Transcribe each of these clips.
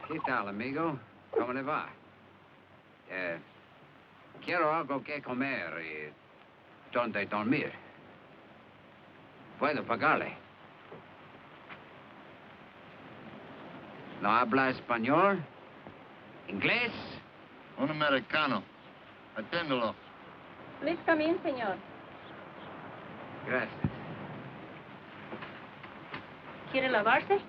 ¿Qué tal, amigo? ¿Cómo le va? Quiero algo que comer y donde dormir. Puedo pagarle. ¿No habla español? ¿Inglés? Un americano. Aténdelo. Please come in, señor. Gracias. ¿Quiere lavarse?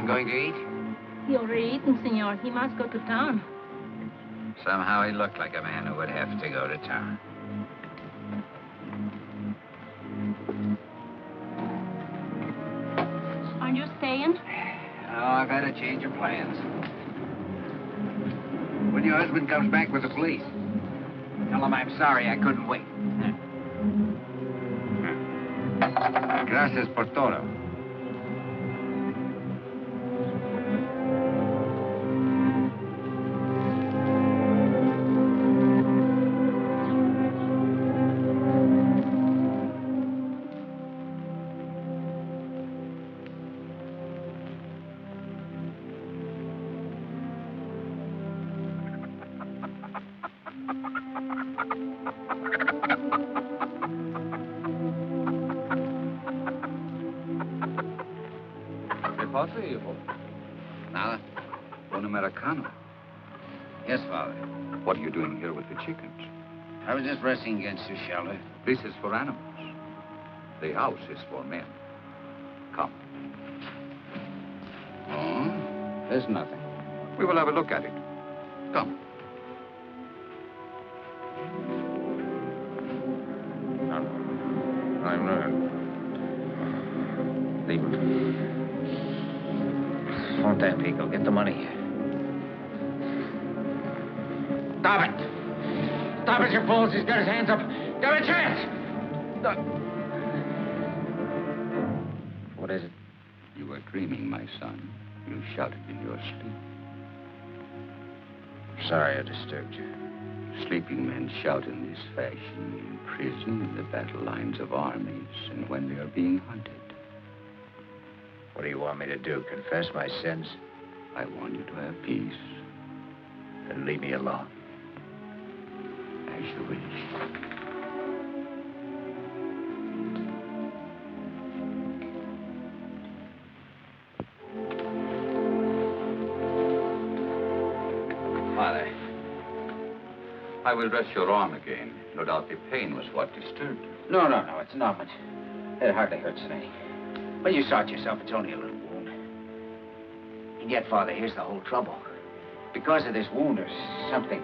Going to eat? He already eaten, senor. He must go to town. Somehow he looked like a man who would have to go to town. Aren't you staying? No, I've had a change of plans. When your husband comes back with the police, tell him I'm sorry I couldn't wait. Gracias por todo. Yes, Father. What are you doing here with the chickens? I was just resting against your shelter. This is for animals. The house is for men. Come. Oh? There's nothing. We will have a look at it. Come. I'm leave him. Won't that Pico get the money? Stop it! Stop it, you fools! He's got his hands up. Give him a chance! What is it? You were dreaming, my son. You shouted in your sleep. Sorry I disturbed you. Sleeping men shout in this fashion in prison, in the battle lines of armies, and when they are being hunted. What do you want me to do? Confess my sins? I want you to have peace. Then leave me alone. As you wish. Father. I will dress your arm again. No doubt the pain was what disturbed you. No, it's not much. It hardly hurts any. Well, you saw it yourself. It's only a little wound. And yet, Father, here's the whole trouble. Because of this wound or something,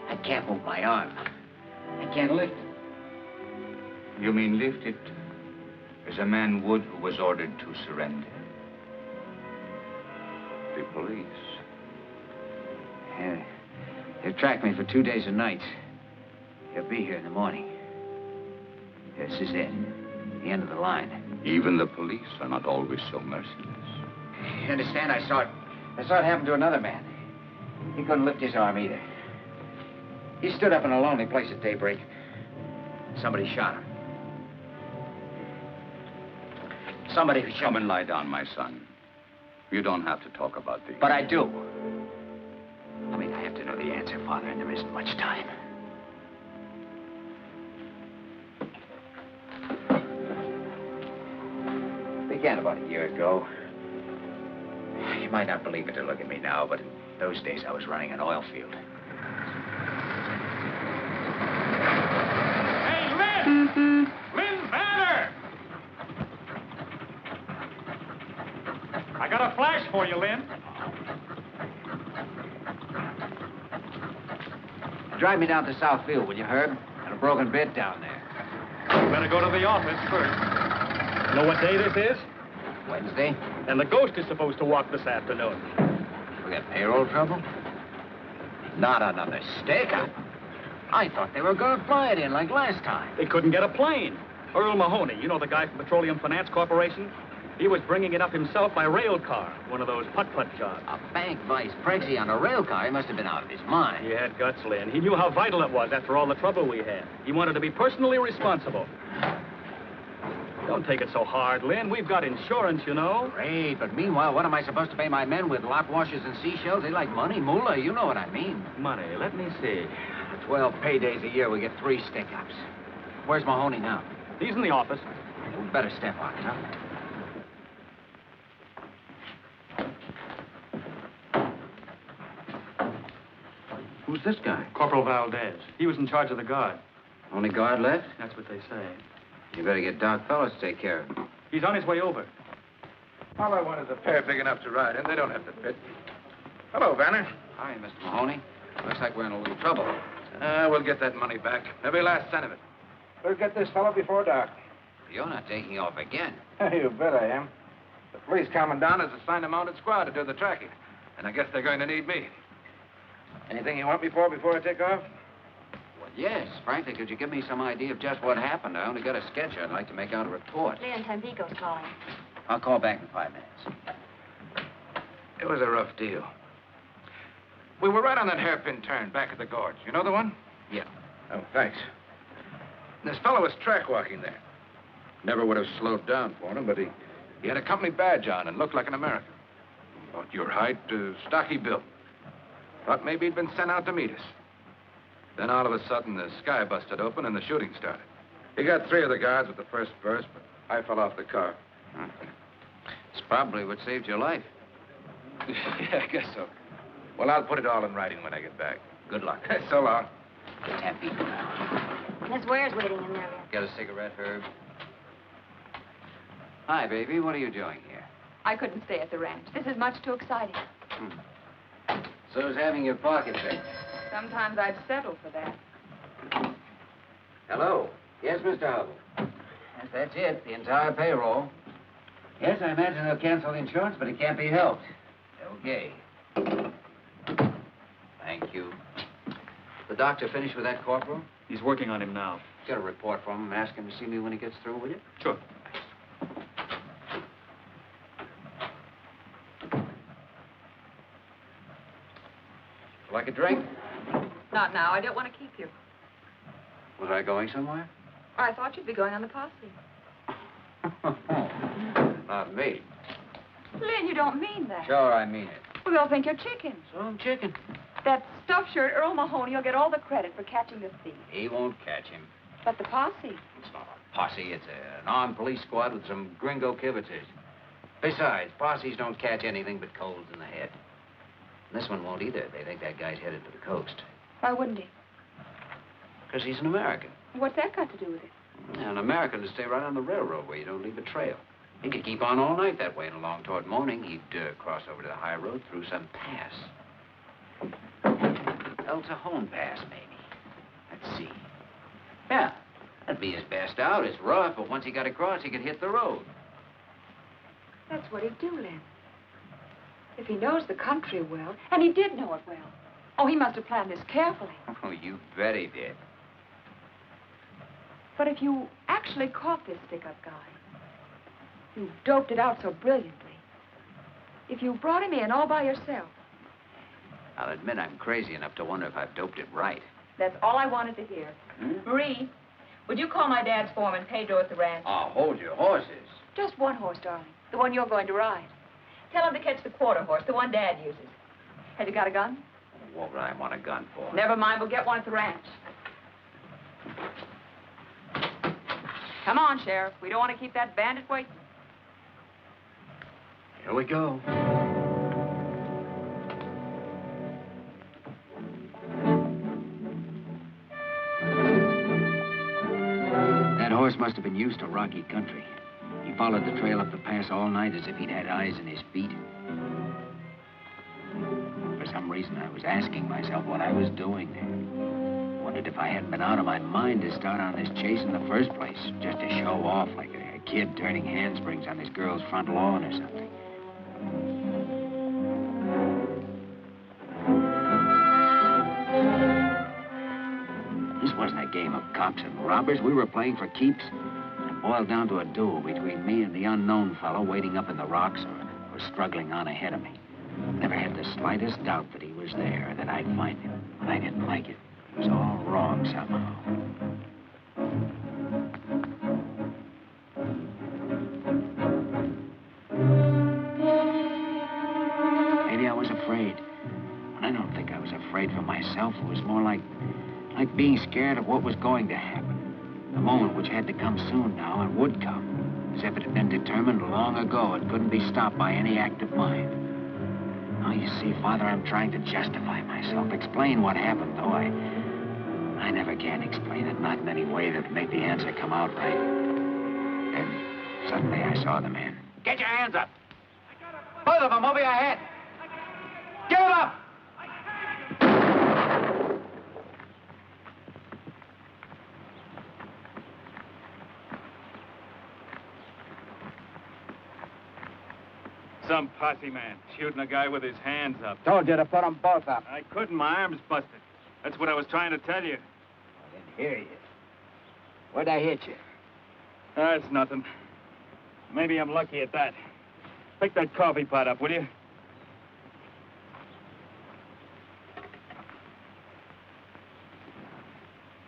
I can't move my arm. I can't lift it. You mean lift it as a man would who was ordered to surrender? The police. Yeah. They've tracked me for 2 days and nights. He'll be here in the morning. This is it. The end of the line. Even the police are not always so merciless. You understand? I saw it happen to another man. He couldn't lift his arm either. He stood up in a lonely place at daybreak. Somebody shot him. Somebody shot him. Come and lie down, my son. You don't have to talk about the... But I do. I mean, I have to know the answer, Father, and there isn't much time. Began about a year ago. You might not believe it to look at me now, but in those days I was running an oil field. Hey, Lynn! Lynn Banner! I got a flash for you, Lynn. Drive me down to South Field, will you, Herb? Got a broken bit down there. You better go to the office first. Know what day this is? Wednesday? And the ghost is supposed to walk this afternoon. We got payroll trouble? Not another stick-up. I thought they were going to fly it in like last time. They couldn't get a plane. Earl Mahoney, you know the guy from Petroleum Finance Corporation? He was bringing it up himself by rail car, one of those putt-putt jobs. A bank vice prezi on a rail car? He must have been out of his mind. He had guts, Lynn. He knew how vital it was after all the trouble we had. He wanted to be personally responsible. Don't take it so hard, Lynn. We've got insurance, you know. Great, but meanwhile, what am I supposed to pay my men with lot washers and seashells? They like money, moolah, you know what I mean. Money, let me see. For 12 paydays a year, we get 3 stick-ups. Where's Mahoney now? He's in the office. We better step on it, huh? Who's this guy? Corporal Valdez. He was in charge of the guard. Only guard left? That's what they say. You better get Doc Fellows to take care of him. He's on his way over. All I want is a pair big enough to ride in. They don't have to fit. Hello, Banner. Hi, Mr. Mahoney. Looks like we're in a little trouble. We'll get that money back. Every last cent of it. We'll get this fellow before dark. You're not taking off again. You bet I am. The police commandant has assigned a mounted squad to do the tracking. And I guess they're going to need me. Anything you want me for before I take off? Well, yes. Frankly, could you give me some idea of just what happened? I only got a sketch I'd like to make out a report. Leon Tampico's calling. I'll call back in 5 minutes. It was a rough deal. We were right on that hairpin turn back at the gorge. You know the one? Yeah. Oh, thanks. This fellow was track walking there. Never would have slowed down for him, but he had a company badge on and looked like an American. About your height, stocky built. Thought maybe he'd been sent out to meet us. Then all of a sudden, the sky busted open and the shooting started. He got 3 of the guards with the first burst, but I fell off the car. It's probably what saved your life. Yeah, I guess so. Well, I'll put it all in writing when I get back. Good luck. So long. Just have people now. Miss Ware's waiting in there. Get a cigarette, Herb? Hi, baby. What are you doing here? I couldn't stay at the ranch. This is much too exciting. So is having your pocket picked. Sometimes I'd settle for that. Hello. Yes, Mr. Hubble. Yes, that's it. The entire payroll. Yes, I imagine they'll cancel the insurance, but it can't be helped. Okay. Thank you. The doctor finished with that corporal? He's working on him now. Get a report from him. Ask him to see me when he gets through, will you? Sure. Like a drink? Not now. I don't want to keep you. Was I going somewhere? I thought you'd be going on the posse. Not me. Lynn, you don't mean that. Sure, I mean it. Well, they'll think you're chicken. So I'm chicken. That stuffed shirt, Earl Mahoney, will get all the credit for catching the thief. He won't catch him. But the posse. It's not a posse. It's an armed police squad with some gringo kibitzers. Besides, posses don't catch anything but colds in the head. And this one won't either. They think that guy's headed to the coast. Why wouldn't he? Because he's an American. What's that got to do with it? An American to stay right on the railroad where you don't leave a trail. He could keep on all night that way, and along toward morning, he'd cross over to the high road through some pass. El Cajon Pass, maybe. Let's see. Yeah, that'd be his best out. It's rough, but once he got across, he could hit the road. That's what he'd do, Lynn. If he knows the country well, and he did know it well. Oh, he must have planned this carefully. Oh, you bet he did. But if you actually caught this stick-up guy, you doped it out so brilliantly. If you brought him in all by yourself. I'll admit I'm crazy enough to wonder if I've doped it right. That's all I wanted to hear. Marie, would you call my dad's foreman, Pedro, at the ranch? Oh, hold your horses. Just one horse, darling. The one you're going to ride. Tell him to catch the quarter horse, the one Dad uses. Have you got a gun? What would I want a gun for? Never mind, we'll get one at the ranch. Come on, Sheriff. We don't want to keep that bandit waiting. Here we go. That horse must have been used to rocky country. He followed the trail up the pass all night as if he'd had eyes in his feet. For some reason, I was asking myself what I was doing there. Wondered if I hadn't been out of my mind to start on this chase in the first place, just to show off like a kid turning handsprings on his girl's front lawn or something. This wasn't a game of cops and robbers. We were playing for keeps. It boiled down to a duel between me and the unknown fellow waiting up in the rocks or struggling on ahead of me. Never had the slightest doubt that he was there, that I'd find him. But I didn't like it. It was all wrong somehow. Maybe I was afraid. I don't think I was afraid for myself. It was more like being scared of what was going to happen. The moment which had to come soon now and would come. As if it had been determined long ago. It couldn't be stopped by any act of mine. Now, you see, Father, I'm trying to justify myself. Explain what happened, though. I never can explain it. Not in any way that'd make the answer come out right. Then, suddenly, I saw the man. Get your hands up! Both of them over your head! Give up! Some posse man shooting a guy with his hands up. Told you to put them both up. I couldn't. My arm's busted. That's what I was trying to tell you. I didn't hear you. Where'd I hit you? That's nothing. Maybe I'm lucky at that. Pick that coffee pot up, will you?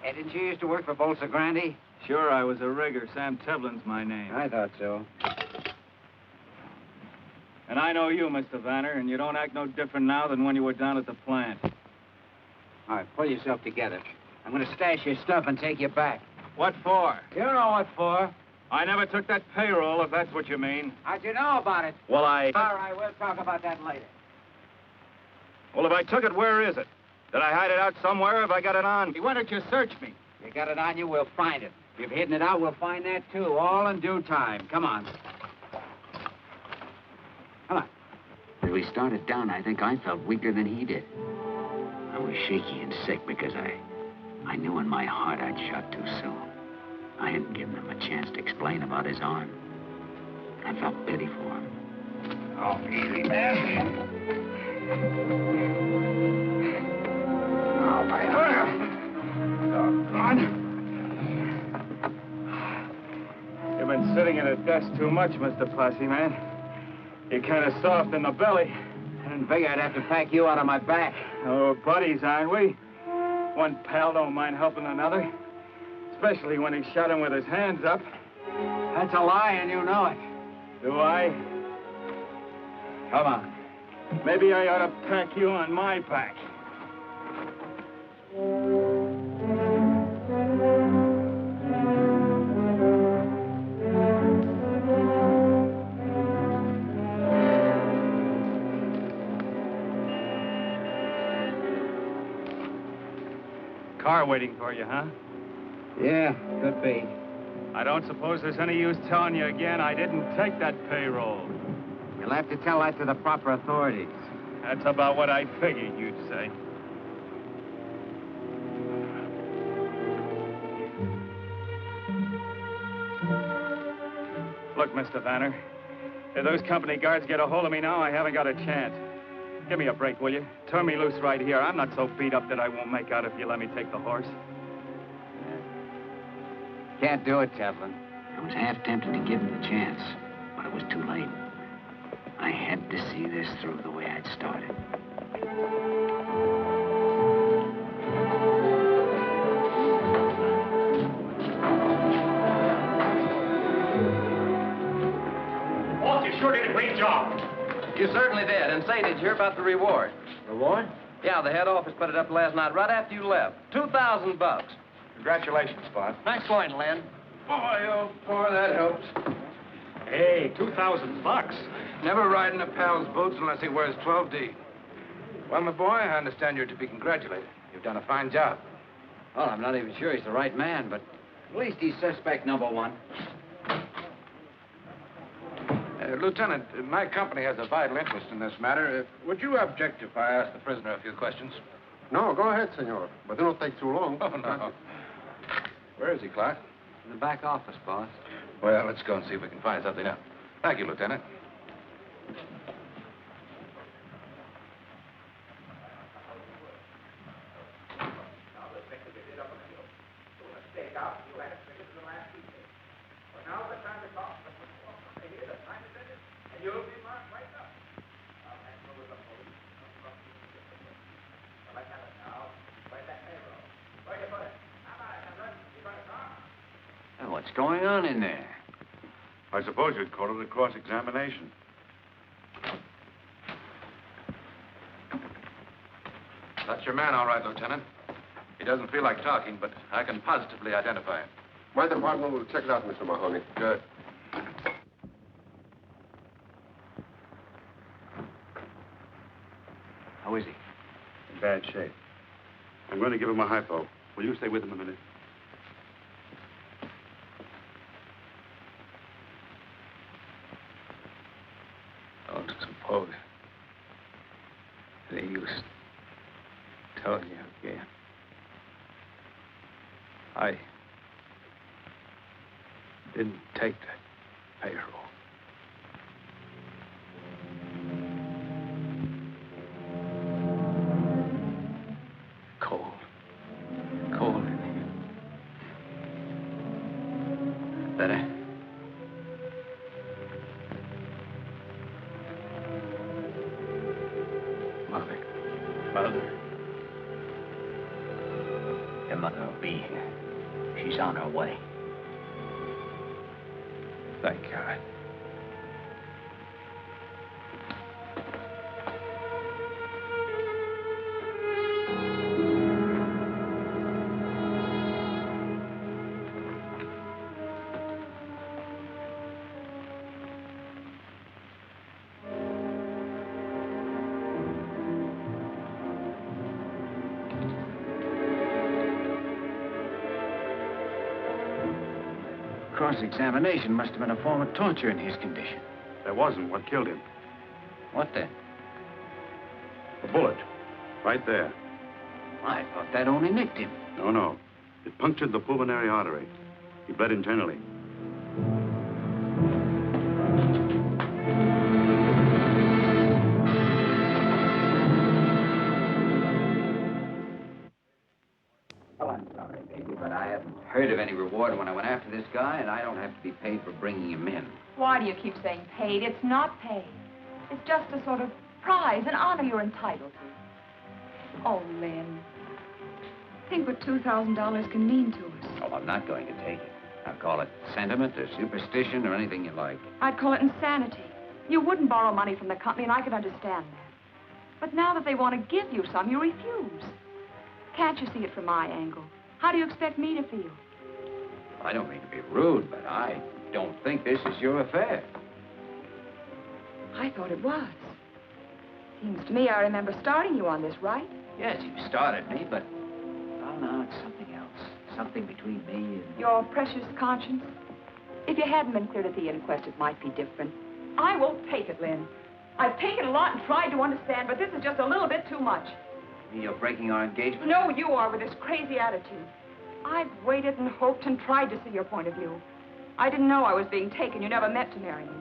Hey, didn't you used to work for Bolsa Grande? Sure, I was a rigger. Sam Tevlin's my name. I thought so. And I know you, Mr. Vanner, and you don't act no different now than when you were down at the plant. All right, pull yourself together. I'm going to stash your stuff and take you back. What for? You know what for. I never took that payroll, if that's what you mean. How'd you know about it? Well, All right, we'll talk about that later. Well, if I took it, where is it? Did I hide it out somewhere? Have I got it on? Why don't you search me? You got it on you, we'll find it. If you've hidden it out, we'll find that, too, all in due time. Come on. Come on. As we started down, I think I felt weaker than he did. I was shaky and sick because I knew in my heart I'd shot too soon. I hadn't given him a chance to explain about his arm. I felt pity for him. Oh, easy, man. Oh, my arm. Doggone. You've been sitting at a desk too much, Mr. Posse, man. You're kind of soft in the belly. I didn't figure I'd have to pack you out of my back. Oh, buddies, aren't we? One pal don't mind helping another. Especially when he shot him with his hands up. That's a lie, and you know it. Do I? Come on. Maybe I ought to pack you on my back. Car waiting for you, huh? Yeah, could be. I don't suppose there's any use telling you again I didn't take that payroll. You'll have to tell that to the proper authorities. That's about what I figured you'd say. Look, Mr. Vanner, if those company guards get a hold of me now, I haven't got a chance. Give me a break, will you? Turn me loose right here. I'm not so beat up that I won't make out if you let me take the horse. Can't do it, Chaplain. I was half tempted to give him the chance, but it was too late. I had to see this through the way I'd started. Walt, you sure did a great job. You certainly did. And say, did you hear about the reward? Reward? Yeah, the head office put it up last night, right after you left. $2,000. Congratulations, Spot. Nice going, Len. Boy, oh, boy, that helps. Hey, $2,000. Never ride in a pal's boots unless he wears 12D. Well, my boy, I understand you're to be congratulated. You've done a fine job. Well, I'm not even sure he's the right man, but at least he's suspect number one. Lieutenant, my company has a vital interest in this matter. Would you object if I asked the prisoner a few questions? No, go ahead, senor. But they don't take too long. Oh, no. Where is he, Clark? In the back office, boss. Well, let's go and see if we can find something out. Thank you, Lieutenant. What's going on in there? I suppose you'd call it a cross-examination. That's your man, all right, Lieutenant. He doesn't feel like talking, but I can positively identify him. My department will check it out, Mr. Mahoney. Good. How is he? In bad shape. I'm going to give him a hypo. Will you stay with him a minute? Don't suppose they used telling you again. I didn't take that payroll. Cold in here. Better? Mother. Your mother will be here. She's on her way. Thank God. cross-examination must have been a form of torture in his condition. There wasn't. What killed him? What then? A bullet. Right there. I thought that only nicked him. No, no. It punctured the pulmonary artery. He bled internally. Well, I'm sorry, baby, but I haven't heard of any reward when I went after this guy, and I don't have to be paid for bringing him in. Why do you keep saying paid? It's not paid. It's just a sort of prize, an honor you're entitled to. Oh, Lynn. Think what $2,000 can mean to us. Oh, I'm not going to take it. I'll call it sentiment or superstition or anything you like. I'd call it insanity. You wouldn't borrow money from the company, and I could understand that. But now that they want to give you some, you refuse. Can't you see it from my angle? How do you expect me to feel? I don't mean to be rude, but I don't think this is your affair. I thought it was. Seems to me I remember starting you on this, right? Yes, you started me, but... Oh, no, it's something else. Something between me and... Your precious conscience? If you hadn't been cleared at the inquest, it might be different. I won't take it, Lynn. I've taken a lot and tried to understand, but this is just a little bit too much. You're breaking our engagement? No, you are with this crazy attitude. I've waited and hoped and tried to see your point of view. I didn't know I was being taken. You never meant to marry me.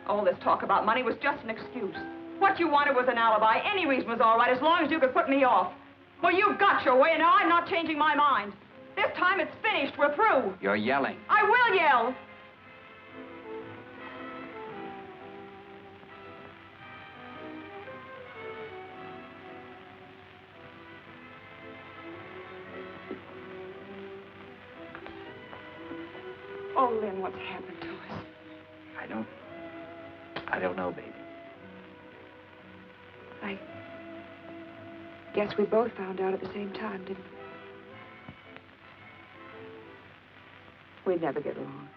All this talk about money was just an excuse. What you wanted was an alibi. Any reason was all right, as long as you could put me off. Well, you got your way, and now I'm not changing my mind. This time it's finished. We're through. You're yelling. I will yell. Oh, Lynn, what's happened to us? I don't know, baby. I guess we both found out at the same time, didn't we? We'd never get along.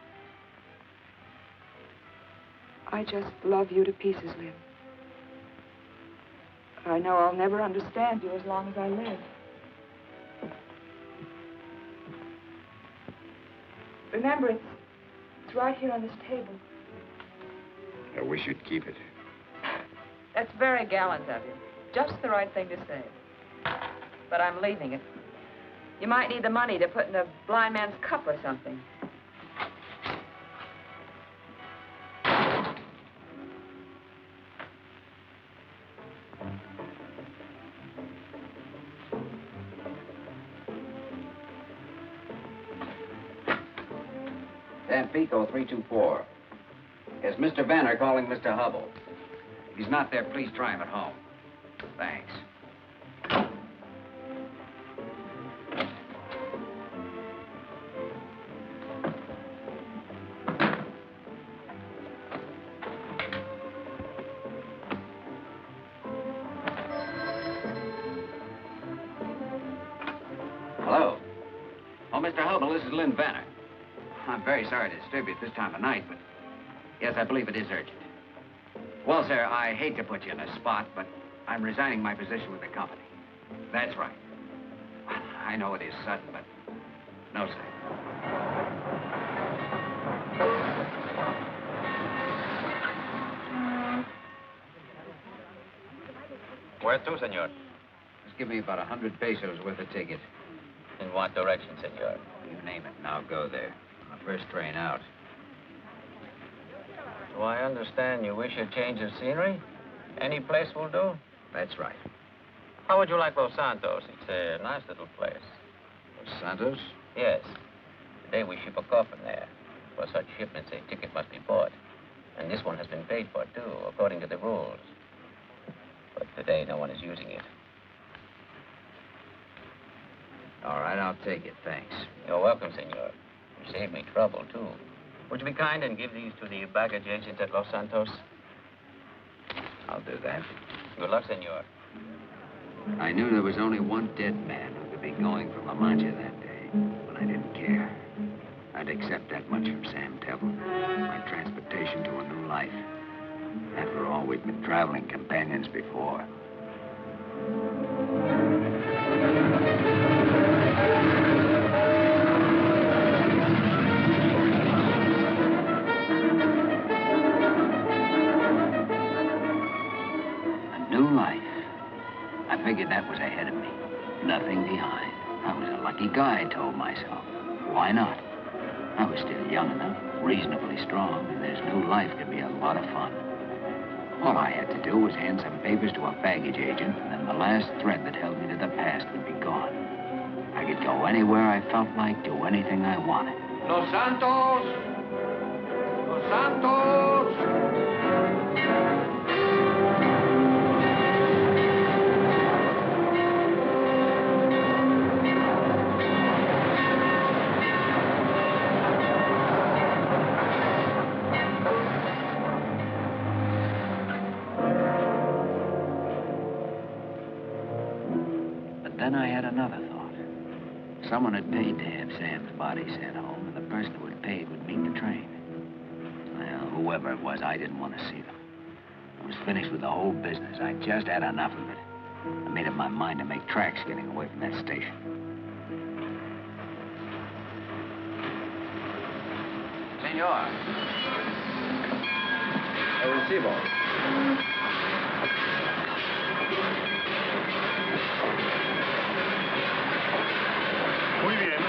I just love you to pieces, Lynn. I know I'll never understand you as long as I live. Remember, it's right here on this table. I wish you'd keep it. That's very gallant of you. Just the right thing to say. But I'm leaving it. You might need the money to put in a blind man's cup or something. Tampico 324. Is Mr. Vanner calling Mr. Hubble? If he's not there, please try him at home. Thanks. Hello. Oh, Mr. Hubble, this is Lynn Vanner. I'm very sorry to disturb you at this time of night, but yes, I believe it is urgent. Well, sir, I hate to put you in a spot, but I'm resigning my position with the company. That's right. I know it is sudden, but no, sir. Where to, senor? Just give me about 100 pesos worth of ticket. In what direction, senor? You name it, and I'll go there. On the first train out. Do I understand you wish a change of scenery? Any place will do? That's right. How would you like Los Santos? It's a nice little place. Los Santos? Yes. Today we ship a coffin there. For such shipments, a ticket must be bought. And this one has been paid for, too, according to the rules. But today, no one is using it. All right, I'll take it, thanks. You're welcome, senor. You saved me trouble, too. Would you be kind and give these to the baggage agent at Los Santos? I'll do that. Good luck, senor. I knew there was only one dead man who could be going from La Mancha that day, but I didn't care. I'd accept that much from Sam Temple, my transportation to a new life. After all, we'd been traveling companions before. behind. I was a lucky guy, I told myself. Why not? I was still young enough, reasonably strong, and this new life could be a lot of fun. All I had to do was hand some papers to a baggage agent, and then the last thread that held me to the past would be gone. I could go anywhere I felt like, do anything I wanted. Los Santos! Los Santos! But then I had another thought. Someone had paid to have Sam's body sent home, and the person who had paid would meet the train. Well, whoever it was, I didn't want to see them. I was finished with the whole business. I just had enough of it. I made up my mind to make tracks getting away from that station. Senor. Recibo. Muy bien.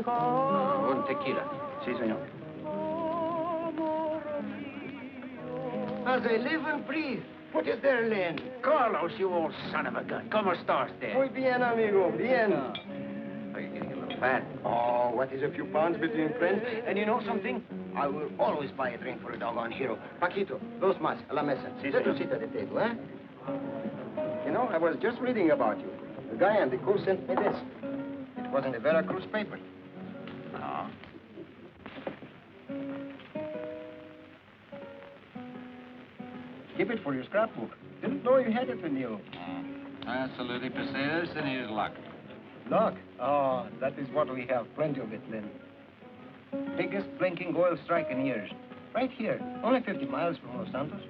Un tequila. Sí, señor. As I live and breathe. What is there, Len? Carlos, you old son of a gun. ¿Cómo estás, there? Muy bien, amigo. Bien. Are you getting a little fat? Oh, what is a few pounds between friends? And you know something? I will always buy a drink for a doggone hero. Paquito, dos más, a la mesa. Sí, Let señor. us sit at the table, eh? You know, I was just reading about you. The guy on the crew sent me this. It was in the Veracruz paper. No. Keep it for your scrapbook. Didn't know you had it with you. Absolutely perceives in his luck. Luck? Oh, that is what we have. Plenty of it, Lynn. Biggest blinking oil strike in years. Right here. Only 50 miles from Los Santos.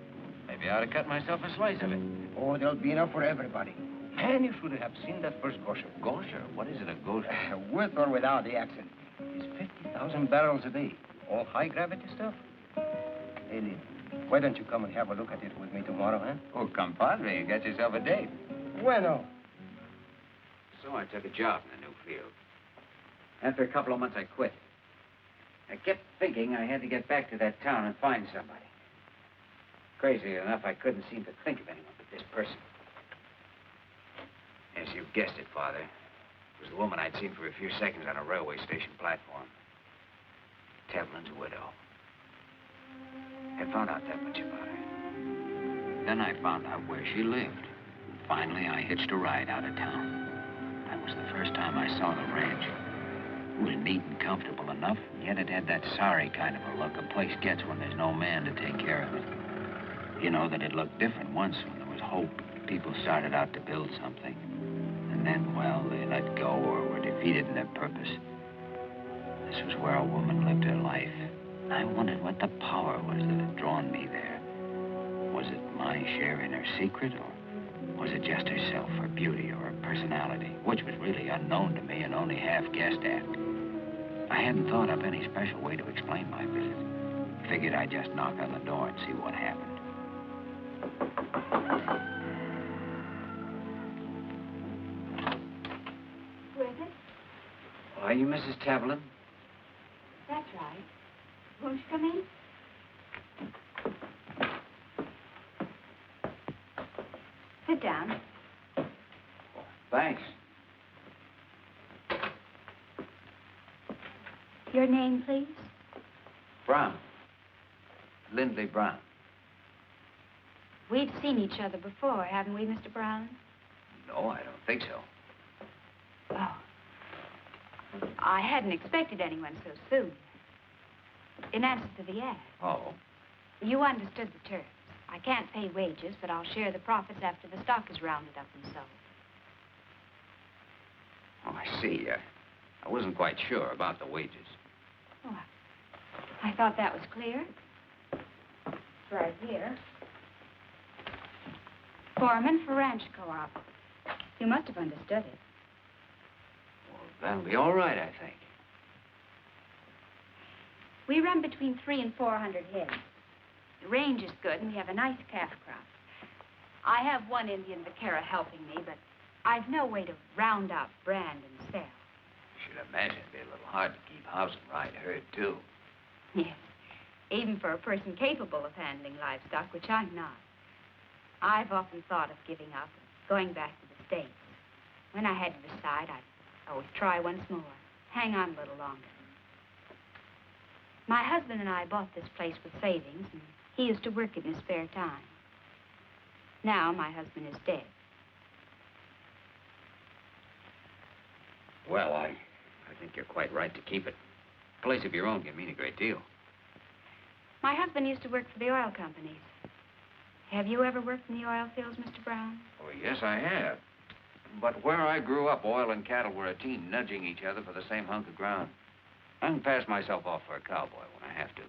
Maybe I ought to cut myself a slice of it. Oh, there'll be enough for everybody. Man, you should have seen that first gosher. Gosher? What is it, a gosher? With or without the accent. It's 50,000 barrels a day. All high-gravity stuff. Hey, Lynn, why don't you come and have a look at it with me tomorrow, huh? Oh, compadre, you got yourself a date. Bueno. So I took a job in the new field. After a couple of months, I quit. I kept thinking I had to get back to that town and find somebody. Crazy enough, I couldn't seem to think of anyone but this person. Yes, you guessed it, Father. It was the woman I'd seen for a few seconds on a railway station platform. Tevlin's widow. I found out that much about her. Then I found out where she lived. And finally, I hitched a ride out of town. That was the first time I saw the ranch. It was neat and comfortable enough, and yet it had that sorry kind of a look a place gets when there's no man to take care of it. You know that it looked different once when there was hope. People started out to build something. And then, well, they let go or were defeated in their purpose. This was where a woman lived her life. I wondered what the power was that had drawn me there. Was it my share in her secret, or was it just herself, her beauty, or her personality, which was really unknown to me and only half guessed at? I hadn't thought up any special way to explain my visit. Figured I'd just knock on the door and see what happened. Who is it? Are you Mrs. Tevlin? That's right. Won't you come in? Sit down. Thanks. Your name, please? Brown. Lindley Brown. We've seen each other before, haven't we, Mr. Brown? No, I don't think so. Oh. I hadn't expected anyone so soon. In answer to the ad. Oh. You understood the terms. I can't pay wages, but I'll share the profits after the stock is rounded up and sold. Oh, I see. I wasn't quite sure about the wages. Oh, I thought that was clear. It's right here. Foreman for ranch co-op. You must have understood it. Well, that'll be all right, I think. We run between 300 and 400 heads. The range is good, and we have a nice calf crop. I have one Indian vaquero helping me, but I've no way to round up, brand, and sell. Should imagine it'd be a little hard to keep house and ride herd, too. Yes, even for a person capable of handling livestock, which I'm not. I've often thought of giving up, going back to the States. When I had to decide, I'd always try once more, hang on a little longer. My husband and I bought this place with savings, and he used to work in his spare time. Now my husband is dead. Well, I think you're quite right to keep it. A place of your own can mean a great deal. My husband used to work for the oil companies. Have you ever worked in the oil fields, Mr. Brown? Oh, yes, I have. But where I grew up, oil and cattle were a team nudging each other for the same hunk of ground. I can pass myself off for a cowboy when I have to.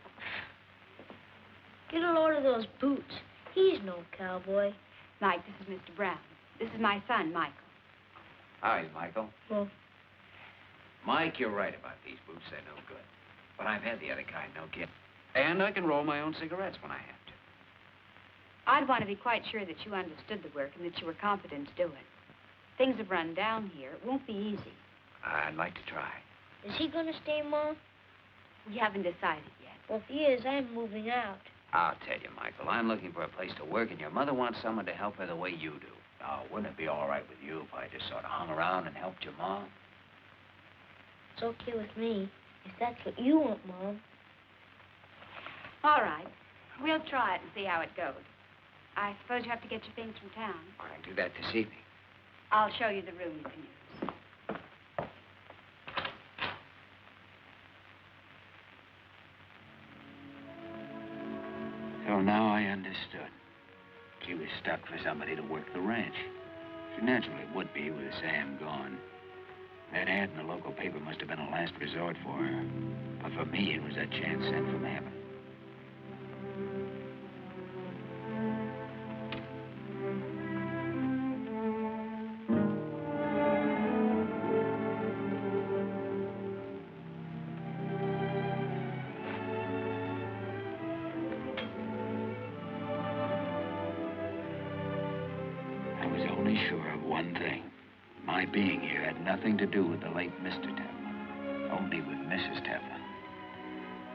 Get a load of those boots. He's no cowboy. Mike, this is Mr. Brown. This is my son, Michael. Hi, Michael. Well, Mike, you're right about these boots. They're no good. But I've had the other kind, no kid. And I can roll my own cigarettes when I have to. I'd want to be quite sure that you understood the work and that you were competent to do it. Things have run down here. It won't be easy. I'd like to try. is he gonna stay, Mom? We haven't decided yet. Well, if he is, I'm moving out. I'll tell you, Michael, I'm looking for a place to work, and your mother wants someone to help her the way you do. Now, wouldn't it be all right with you if I just sort of hung around and helped your mom? It's okay with me, if that's what you want, Mom. All right. We'll try it and see how it goes. I suppose you have to get your things from town. I can do that this evening. I'll show you the room you can use. So now I understood. She was stuck for somebody to work the ranch. She naturally would be with Sam gone. That ad in the local paper must have been a last resort for her. But for me, it was a chance sent from heaven. I was only sure of one thing. My being here had nothing to do with the late Mr. Teflon, only with Mrs. Teflon.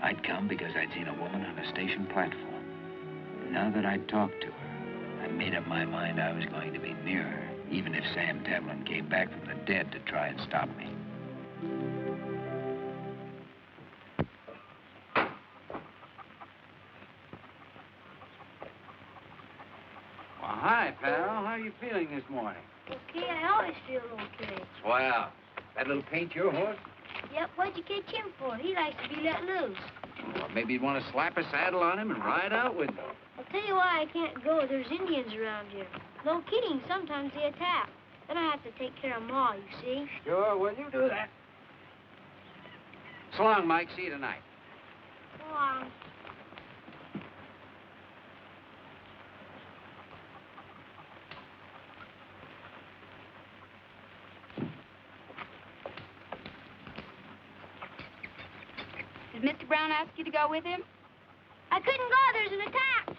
I'd come because I'd seen a woman on a station platform. Now that I'd talked to her, I made up my mind I was going to be near her, even if Sam Teflon came back from the dead to try and stop me. Well, hi, pal. How are you feeling this morning? Okay, I always feel okay. Swell. That little paint your horse? Yep, what'd you catch him for? He likes to be let loose. Well, maybe you'd want to slap a saddle on him and ride out with him. I'll tell you why I can't go. There's Indians around here. No kidding, sometimes they attack. Then I have to take care of Ma, you see. Sure, well, you do that. So long, Mike. See you tonight. Go on. Did Mr. Brown ask you to go with him? I couldn't go. There's an attack.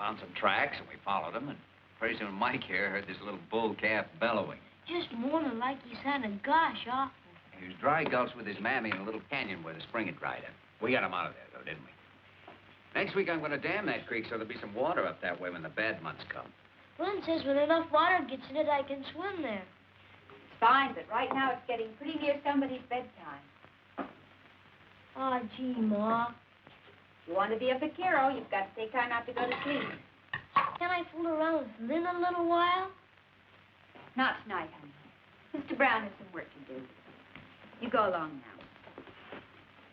found some tracks, and we followed them, and pretty soon Mike here heard this little bull calf bellowing. Just moaning like he sounded gosh awful. He was dry gulched with his mammy in a little canyon where the spring had dried up. We got him out of there, though, didn't we? Next week, I'm going to dam that creek so there'll be some water up that way when the bad months come. Glenn says when enough water gets in it, I can swim there. It's fine, but right now it's getting pretty near somebody's bedtime. Aw, gee, Ma. If you want to be a vaquero, you've got to take time out to go to sleep. Can I fool around with Lynn a little while? Not tonight, honey. Mr. Brown has some work to do. You go along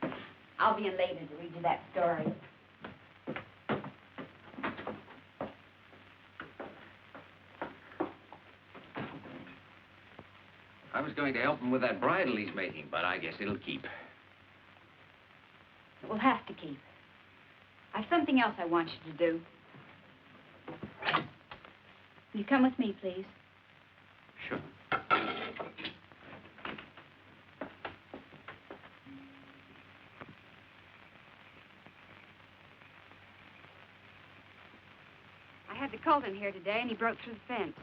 now. I'll be in later to read you that story. I was going to help him with that bridle he's making, but I guess it'll keep. It will have to keep. I've something else I want you to do. Will you come with me, please? Sure. I had the colt in here today, and he broke through the fence.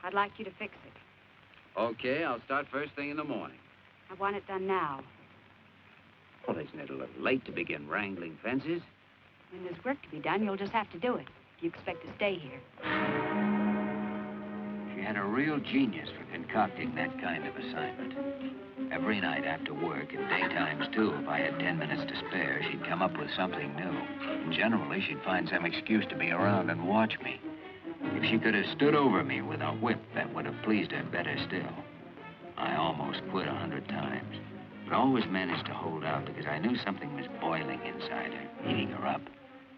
I'd like you to fix it. Okay, I'll start first thing in the morning. I want it done now. Well, isn't it a little late to begin wrangling fences? When there's work to be done, you'll just have to do it. If you expect to stay here. She had a real genius for concocting that kind of assignment. Every night after work, and daytimes too, if I had 10 minutes to spare, she'd come up with something new. And generally, she'd find some excuse to be around and watch me. If she could have stood over me with a whip, that would have pleased her better still. I almost quit 100 times, but always managed to hold out because I knew something was boiling inside her, eating her up,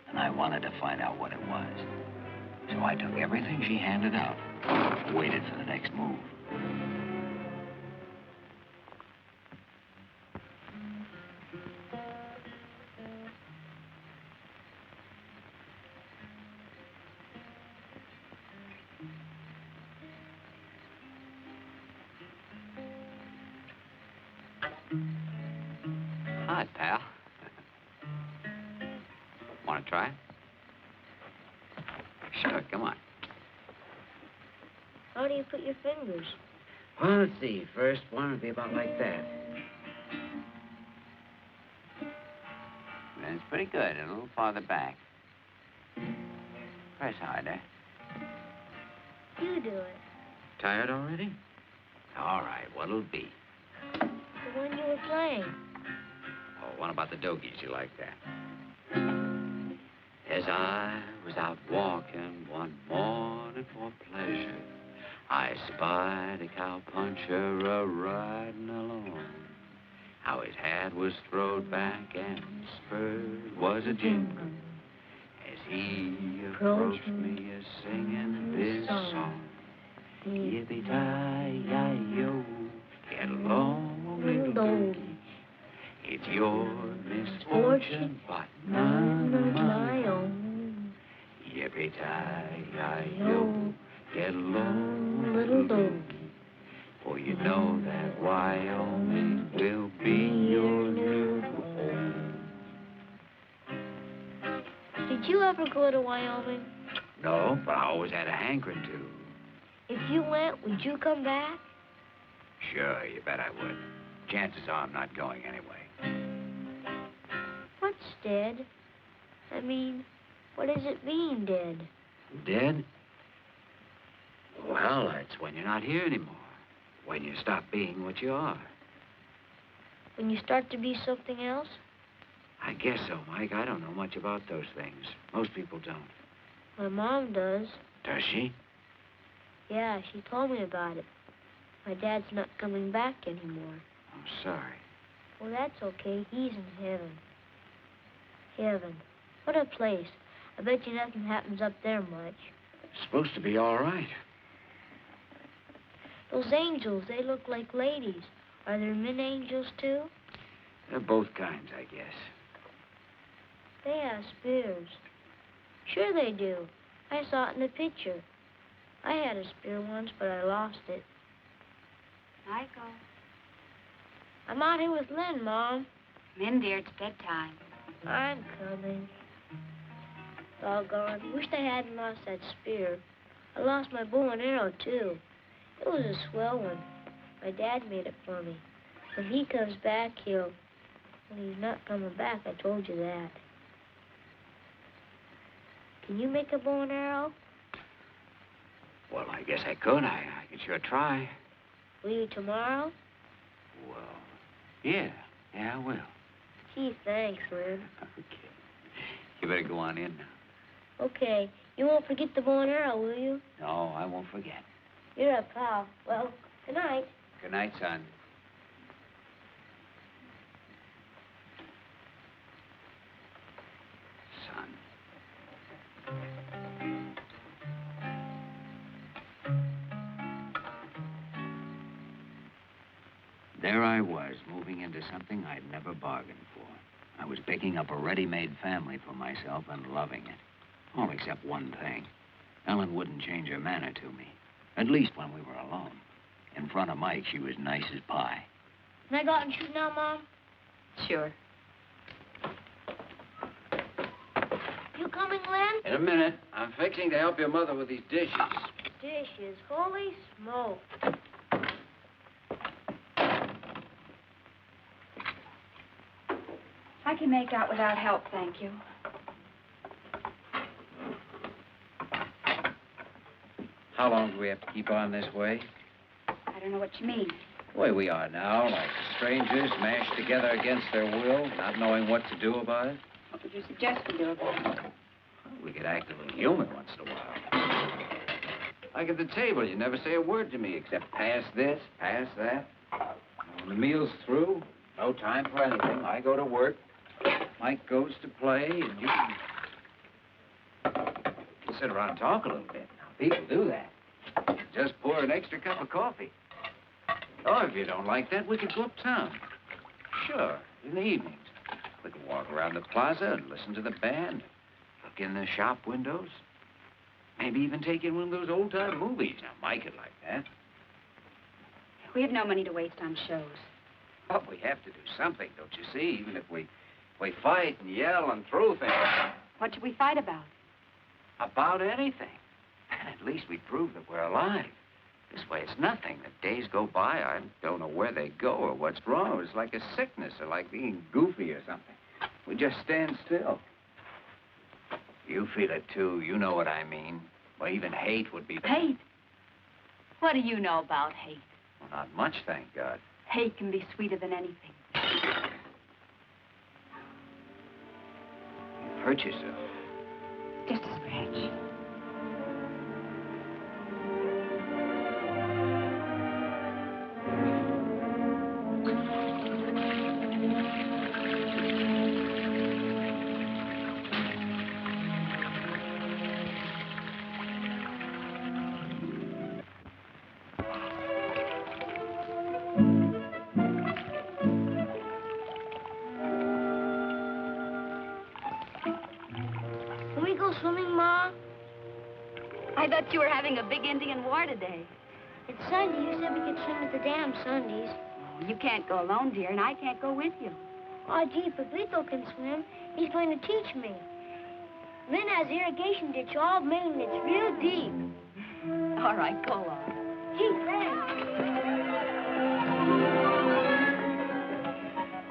and I wanted to find out what it was. So I took everything she handed out, waited for the next move. Hi, pal. Want to try? Sure, come on. How do you put your fingers? Well, let's see. First one would be about like that. That's pretty good. A little farther back. Press harder. You do it. Tired already? All right, what'll it be? The one you were playing. Oh, what about the dogies? You like that? As I was out walking one morning for pleasure, I spied a cowpuncher a-riding along. How his hat was throwed back and his spurs was a-jingling as he approached me a-singing this song. Yippee-ki-yi-yo, get along, little doggy. It's your misfortune, but none of my own. Yippee-ki-yi-yo, get along, little doggy. For you know that Wyoming will be your new home. Did you ever go to Wyoming? No, but I always had a hankering to. If you went, would you come back? Sure, you bet I would. Chances are I'm not going anyway. What's dead? I mean, what is it being dead? Dead? Well, that's when you're not here anymore. When you stop being what you are. When you start to be something else? I guess so, Mike. I don't know much about those things. Most people don't. My mom does. Does she? Yeah, she told me about it. My dad's not coming back anymore. I'm sorry. Well, that's okay. He's in heaven. Heaven. What a place. I bet you nothing happens up there much. It's supposed to be all right. Those angels, they look like ladies. Are there men angels, too? They're both kinds, I guess. They have spears. Sure they do. I saw it in the picture. I had a spear once, but I lost it. Michael. I'm out here with Lynn, Mom. Come in, dear. It's bedtime. I'm coming. Doggone. Wished I hadn't lost that spear. I lost my bow and arrow, too. It was a swell one. My dad made it for me. When he comes back, he'll... Well, he's not coming back, I told you that. Can you make a bow and arrow? Well, I guess I could. I could sure try. Will you tomorrow? Well, yeah. Yeah, I will. Gee, thanks, Lynn. Okay. You better go on in now. Okay. You won't forget the bow and arrow, will you? No, I won't forget. You're a pal. Well, good night. Good night, son. Son. There I was, moving into something I'd never bargained for. I was picking up a ready-made family for myself and loving it. All except one thing. Ellen wouldn't change her manner to me. At least when we were alone. In front of Mike, she was nice as pie. Can I go out and shoot now, Mom? Sure. You coming, Lynn? In a minute. I'm fixing to help your mother with these dishes. Dishes. Holy smoke. I can make out without help, thank you. How long do we have to keep on this way? I don't know what you mean. The way we are now, like strangers mashed together against their will, not knowing what to do about it. What would you suggest we do about it? We could act a little human once in a while. Like at the table, you never say a word to me except pass this, pass that. When the meal's through, no time for anything. I go to work. Mike goes to play, and you can sit around and talk a little bit. Now, people do that. Just pour an extra cup of coffee. Or if you don't like that, we could go uptown. Sure, in the evenings. We could walk around the plaza and listen to the band. Look in the shop windows. Maybe even take in one of those old-time movies. Now, Mike would like that. We have no money to waste on shows. But we have to do something, don't you see? Even if we fight and yell and throw things. What should we fight about? About anything. At least we prove that we're alive. This way it's nothing. The days go by, I don't know where they go or what's wrong. It's like a sickness or like being goofy or something. We just stand still. You feel it, too. You know what I mean. Well, even hate would be... Hate? What do you know about hate? Well, not much, thank God. Hate can be sweeter than anything. You've hurt yourself. Just a scratch. Swimming, Ma? I thought you were having a big Indian war today. It's Sunday. You said we could swim at the dam Sundays. You can't go alone, dear, and I can't go with you. Oh, gee, Pablito can swim. He's going to teach me. Lynn has irrigation ditch all made, and it's real deep. All right, go on. Gee, thanks.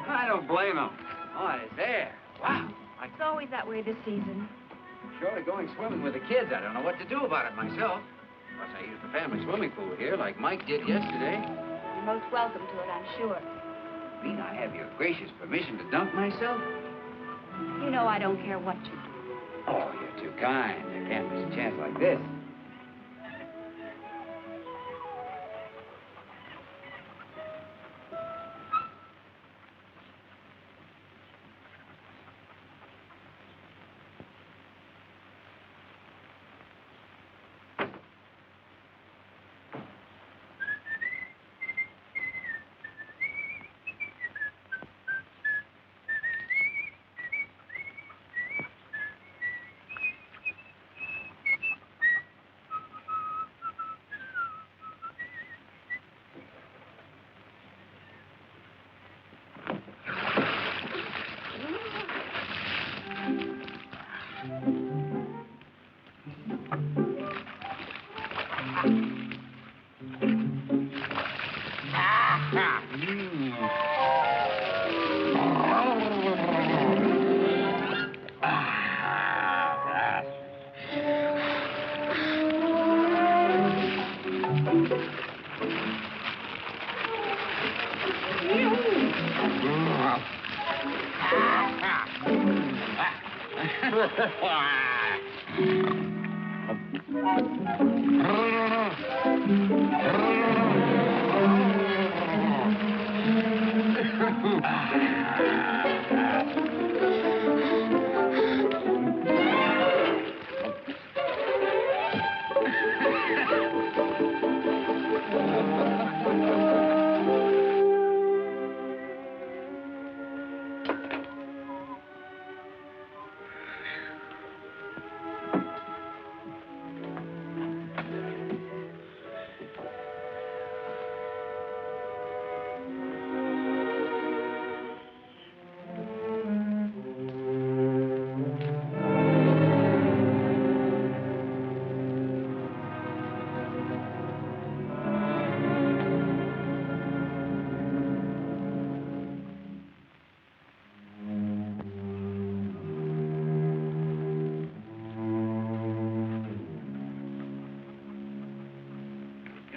I don't blame him. Oh, it's there. Wow. It's always that way this season. Short of going swimming with the kids, I don't know what to do about it myself. Plus, I use the family swimming pool here like Mike did yesterday. You're most welcome to it, I'm sure. Mean I have your gracious permission to dunk myself? You know I don't care what you do. Oh, you're too kind. I can't miss a chance like this.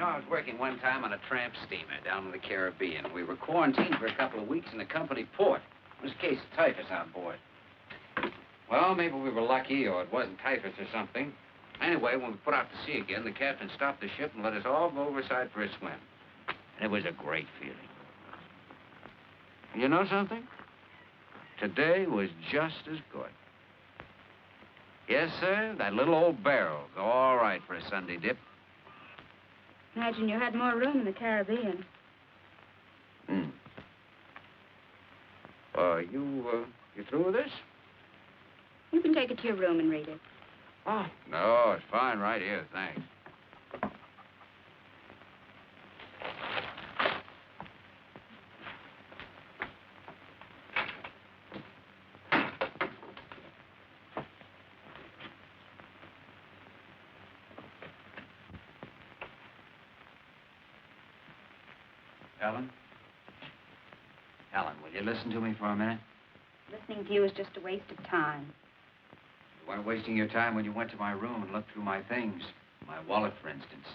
You know, I was working one time on a tramp steamer down in the Caribbean. We were quarantined for a couple of weeks in the company port. There was a case of typhus on board. Well, maybe we were lucky, or it wasn't typhus or something. Anyway, when we put out to sea again, the captain stopped the ship and let us all go overside for a swim. And it was a great feeling. And you know something? Today was just as good. Yes, sir, that little old barrel's all right for a Sunday dip. Imagine you had more room in the Caribbean. You through with this? You can take it to your room and read it. Oh, no, it's fine right here, thanks. Ellen? Ellen, will you listen to me for a minute? Listening to you is just a waste of time. You weren't wasting your time when you went to my room and looked through my things. My wallet, for instance.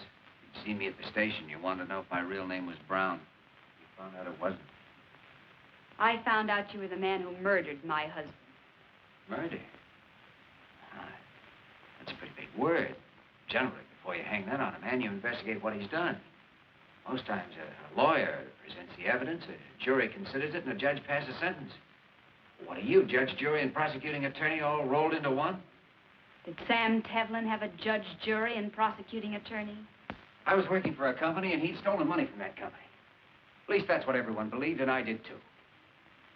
You'd seen me at the station. You wanted to know if my real name was Brown. You found out it wasn't. I found out you were the man who murdered my husband. Murder? That's a pretty big word. Generally, before you hang that on a man, you investigate what he's done. Most times, a lawyer presents the evidence, a jury considers it, and a judge passes a sentence. What are you, judge, jury, and prosecuting attorney all rolled into one? Did Sam Tevlin have a judge, jury, and prosecuting attorney? I was working for a company, and he'd stolen money from that company. At least that's what everyone believed, and I did, too.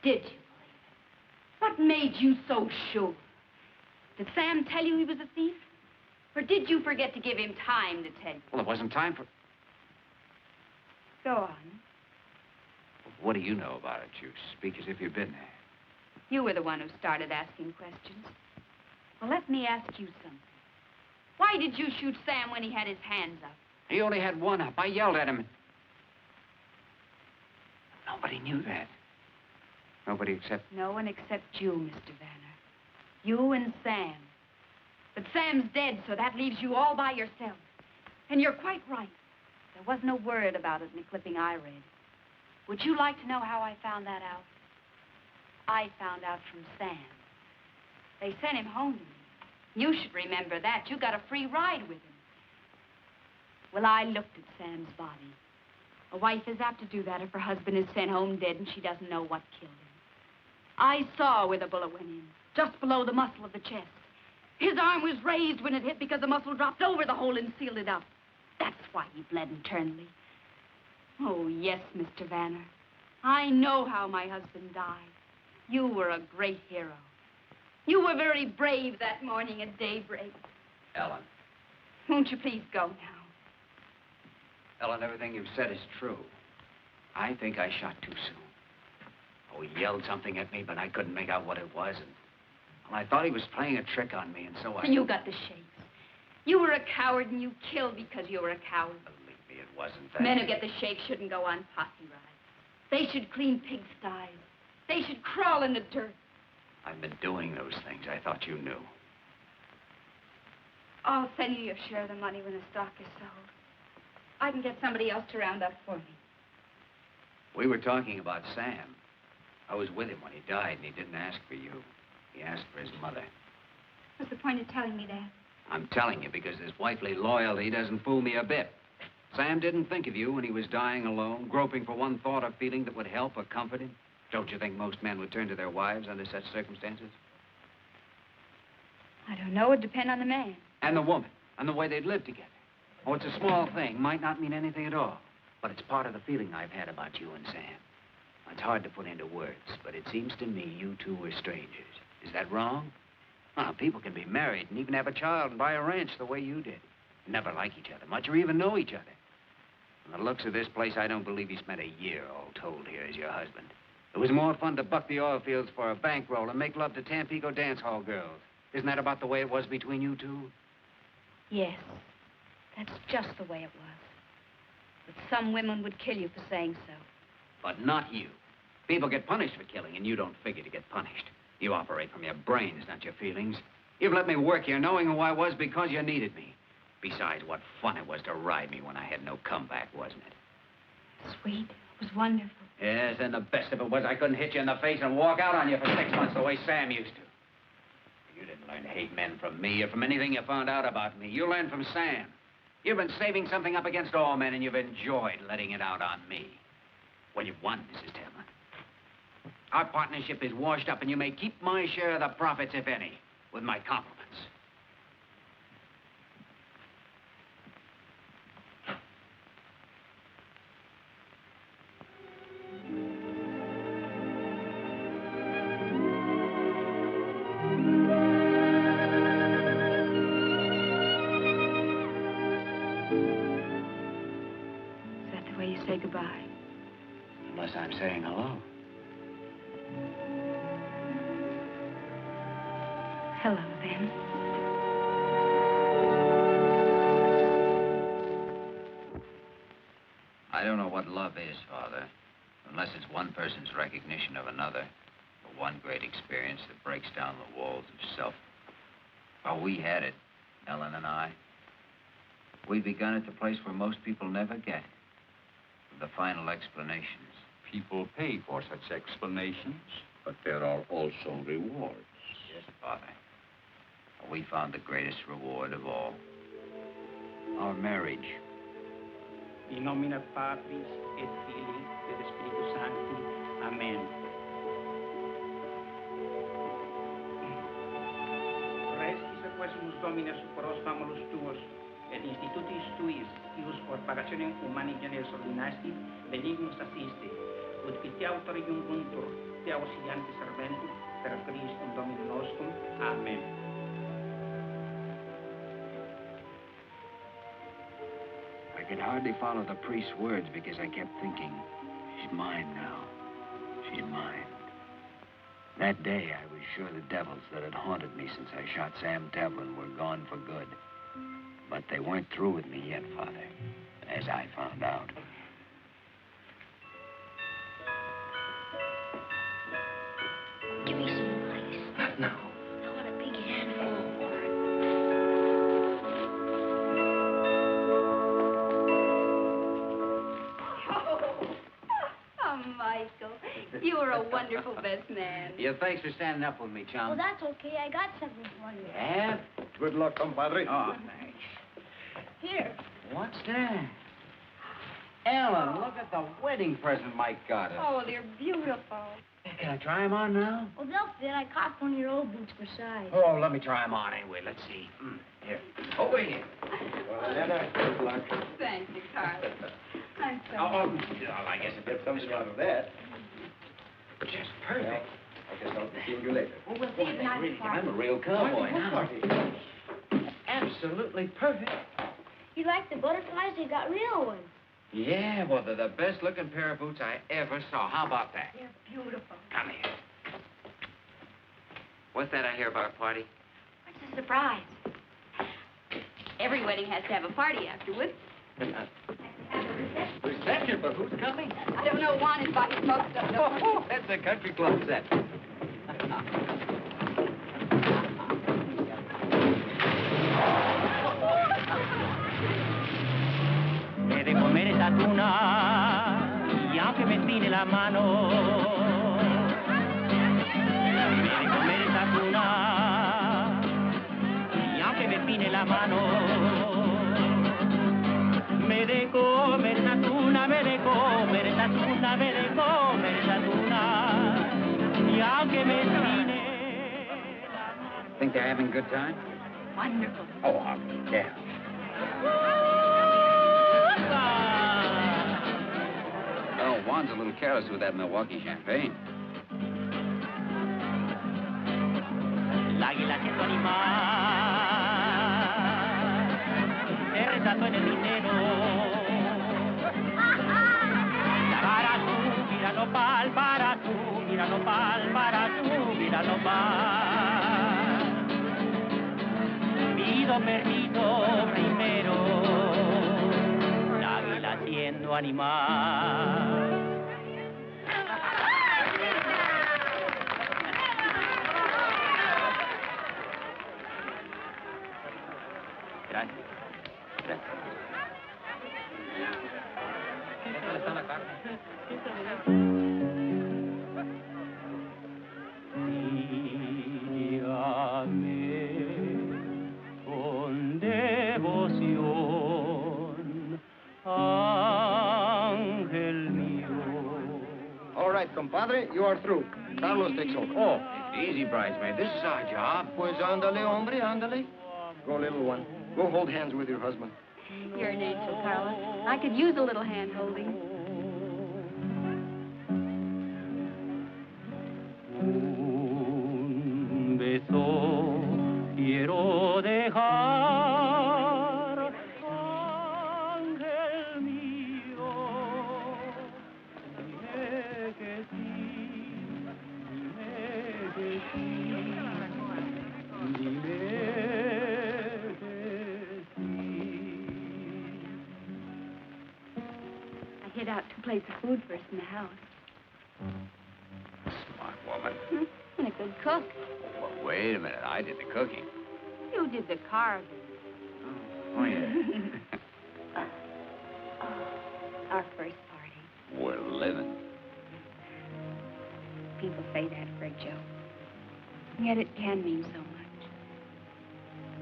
Did you believe it? What made you so sure? Did Sam tell you he was a thief? Or did you forget to give him time to tell you? Well, it wasn't time for... Go on. What do you know about it? You speak as if you've been there. You were the one who started asking questions. Well, let me ask you something. Why did you shoot Sam when he had his hands up? He only had one up. I yelled at him. Nobody knew that. Nobody except... No one except you, Mr. Vanner. You and Sam. But Sam's dead, so that leaves you all by yourself. And you're quite right. There was no word about it in the clipping I read. Would you like to know how I found that out? I found out from Sam. They sent him home to me. You should remember that. You got a free ride with him. Well, I looked at Sam's body. A wife is apt to do that if her husband is sent home dead and she doesn't know what killed him. I saw where the bullet went in, just below the muscle of the chest. His arm was raised when it hit because the muscle dropped over the hole and sealed it up. That's why he bled internally. Oh, yes, Mr. Vanner. I know how my husband died. You were a great hero. You were very brave that morning at daybreak. Ellen. Won't you please go now? Ellen, everything you've said is true. I think I shot too soon. Oh, he yelled something at me, but I couldn't make out what it was. And well, I thought he was playing a trick on me, and so I... And you got the shakes. You were a coward, and you killed because you were a coward. Believe me, it wasn't that. Men who get the shakes shouldn't go on posse rides. They should clean pigsties. They should crawl in the dirt. I've been doing those things. I thought you knew. I'll send you your share of the money when the stock is sold. I can get somebody else to round up for me. We were talking about Sam. I was with him when he died, and he didn't ask for you. He asked for his mother. What's the point of telling me that? I'm telling you because this wifely loyalty doesn't fool me a bit. Sam didn't think of you when he was dying alone, groping for one thought or feeling that would help or comfort him. Don't you think most men would turn to their wives under such circumstances? I don't know. It'd depend on the man. And the woman, and the way they'd live together. Oh, it's a small thing, might not mean anything at all. But it's part of the feeling I've had about you and Sam. It's hard to put into words, but it seems to me you two were strangers. Is that wrong? Well, people can be married and even have a child and buy a ranch the way you did. Never like each other much or even know each other. From the looks of this place, I don't believe you spent a year all told here as your husband. It was more fun to buck the oil fields for a bankroll and make love to Tampico dance hall girls. Isn't that about the way it was between you two? Yes. That's just the way it was. But some women would kill you for saying so. But not you. People get punished for killing, and you don't figure to get punished. You operate from your brains, not your feelings. You've let me work here knowing who I was because you needed me. Besides, what fun it was to ride me when I had no comeback, wasn't it? Sweet. It was wonderful. Yes, and the best of it was I couldn't hit you in the face and walk out on you for 6 months the way Sam used to. You didn't learn to hate men from me or from anything you found out about me. You learned from Sam. You've been saving something up against all men, and you've enjoyed letting it out on me. Well, you've won, Mrs. Tillman. Our partnership is washed up, and you may keep my share of the profits, if any, with my compliments. Say goodbye. Unless I'm saying hello. Hello, then. I don't know what love is, Father, unless it's one person's recognition of another, or one great experience that breaks down the walls of self. Oh, we had it, Ellen and I. We begun at the place where most people never get. The final explanations. People pay for such explanations, but there are also rewards. Yes, Father. We found the greatest reward of all. Our marriage. In nomine Patris et Filii et Spiritus Sancti. Amen. Restis quesumus Domine superos famulus tuos, et institutis tuis, ius por pagationem humani generis ordinasti, benignus assiste, ut vitae autori junguntur, te auxilianti serventur, per Christum Dominum nostrum. Amen. I could hardly follow the priest's words because I kept thinking, she's mine now. She's mine. That day, I was sure the devils that had haunted me since I shot Sam Devlin were gone for good. But they weren't through with me yet, Father, as I found out. Give me some ice. Not now. I want a big handful. Oh, Michael, you were a wonderful best man. Yeah, thanks for standing up with me, chum. Well, that's okay. I got something for you. Yeah? Good luck, compadre. Oh, thanks. Here. What's that? Ellen, look at the wedding present Mike got us. Oh, they're beautiful. Can I try them on now? Well, they'll fit. I caught one of your old boots for size. Oh, let me try them on anyway. Let's see. Here. Over here. Good luck. Thank you, Carlos. I'm so I guess a bit Something out of that. just perfect. I guess I'll be seeing you later. Well, we'll see you tonight. Really, I'm a real cowboy now. Absolutely perfect. You like the butterflies? They got real ones. Yeah, well, they're the best-looking pair of boots I ever saw. How about that? They're beautiful. Come here. What's that I hear about a party? It's a surprise. Every wedding has to have a party afterwards. Reception, but who's coming? I don't know. Juan invites most of them. Oh, that's a country club set. De comer esa tuna y aunque me tire la mano, de comer esa tuna tiene la mano. Me de comer esa tuna, me de comer esa tuna, me de comer esa tuna. Y aunque me tiene... Think they're having a good time? Wonderful. Oh, I'll be damned. Oh, Juan's a little careless with that Milwaukee champagne. El águila siendo animal se retrató en el dinero. Para subir a nopal, para subir a nopal, para subir a nopal. Pido permiso primero, el águila siendo animal. Gracias. Gracias. ¿Qué tal está la carne? Con devoción, ángel mío. All right, compadre, you are through. Carlos takes over. Oh, easy, bridesmaid. This is our job. Pues ándale, hombre, ándale. Go, little one. Go hold hands with your husband. You're an angel, Carlos. I could use a little hand-holding. Un beso quiero dejar, ángel mío. Dime que sí, dime que sí, dime que sí. I hid out 2 plates of food first in the house. Smart woman. And a good cook. Well, wait a minute. I did the cooking. You did the carving. Oh, yeah. Our first party. We're living. People say that for a joke. And yet it can mean so much.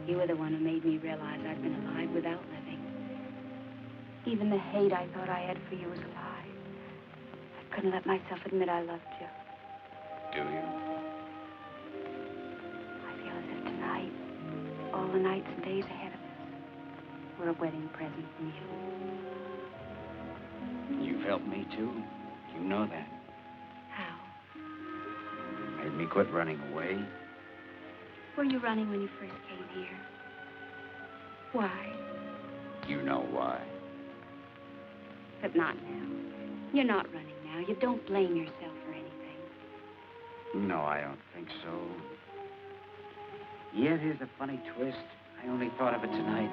You were the one who made me realize I'd been alive without living. Even the hate I thought I had for you was a lie. I couldn't let myself admit I loved you. Do you? I feel as if tonight, all the nights and days ahead of us, were a wedding present from you. You've helped me, too. You know that. How? Made me quit running away. Were you running when you first came here? Why? You know why. But not now. You're not running now. You don't blame yourself for anything. No, I don't think so. Yet here's the funny twist. I only thought of it tonight.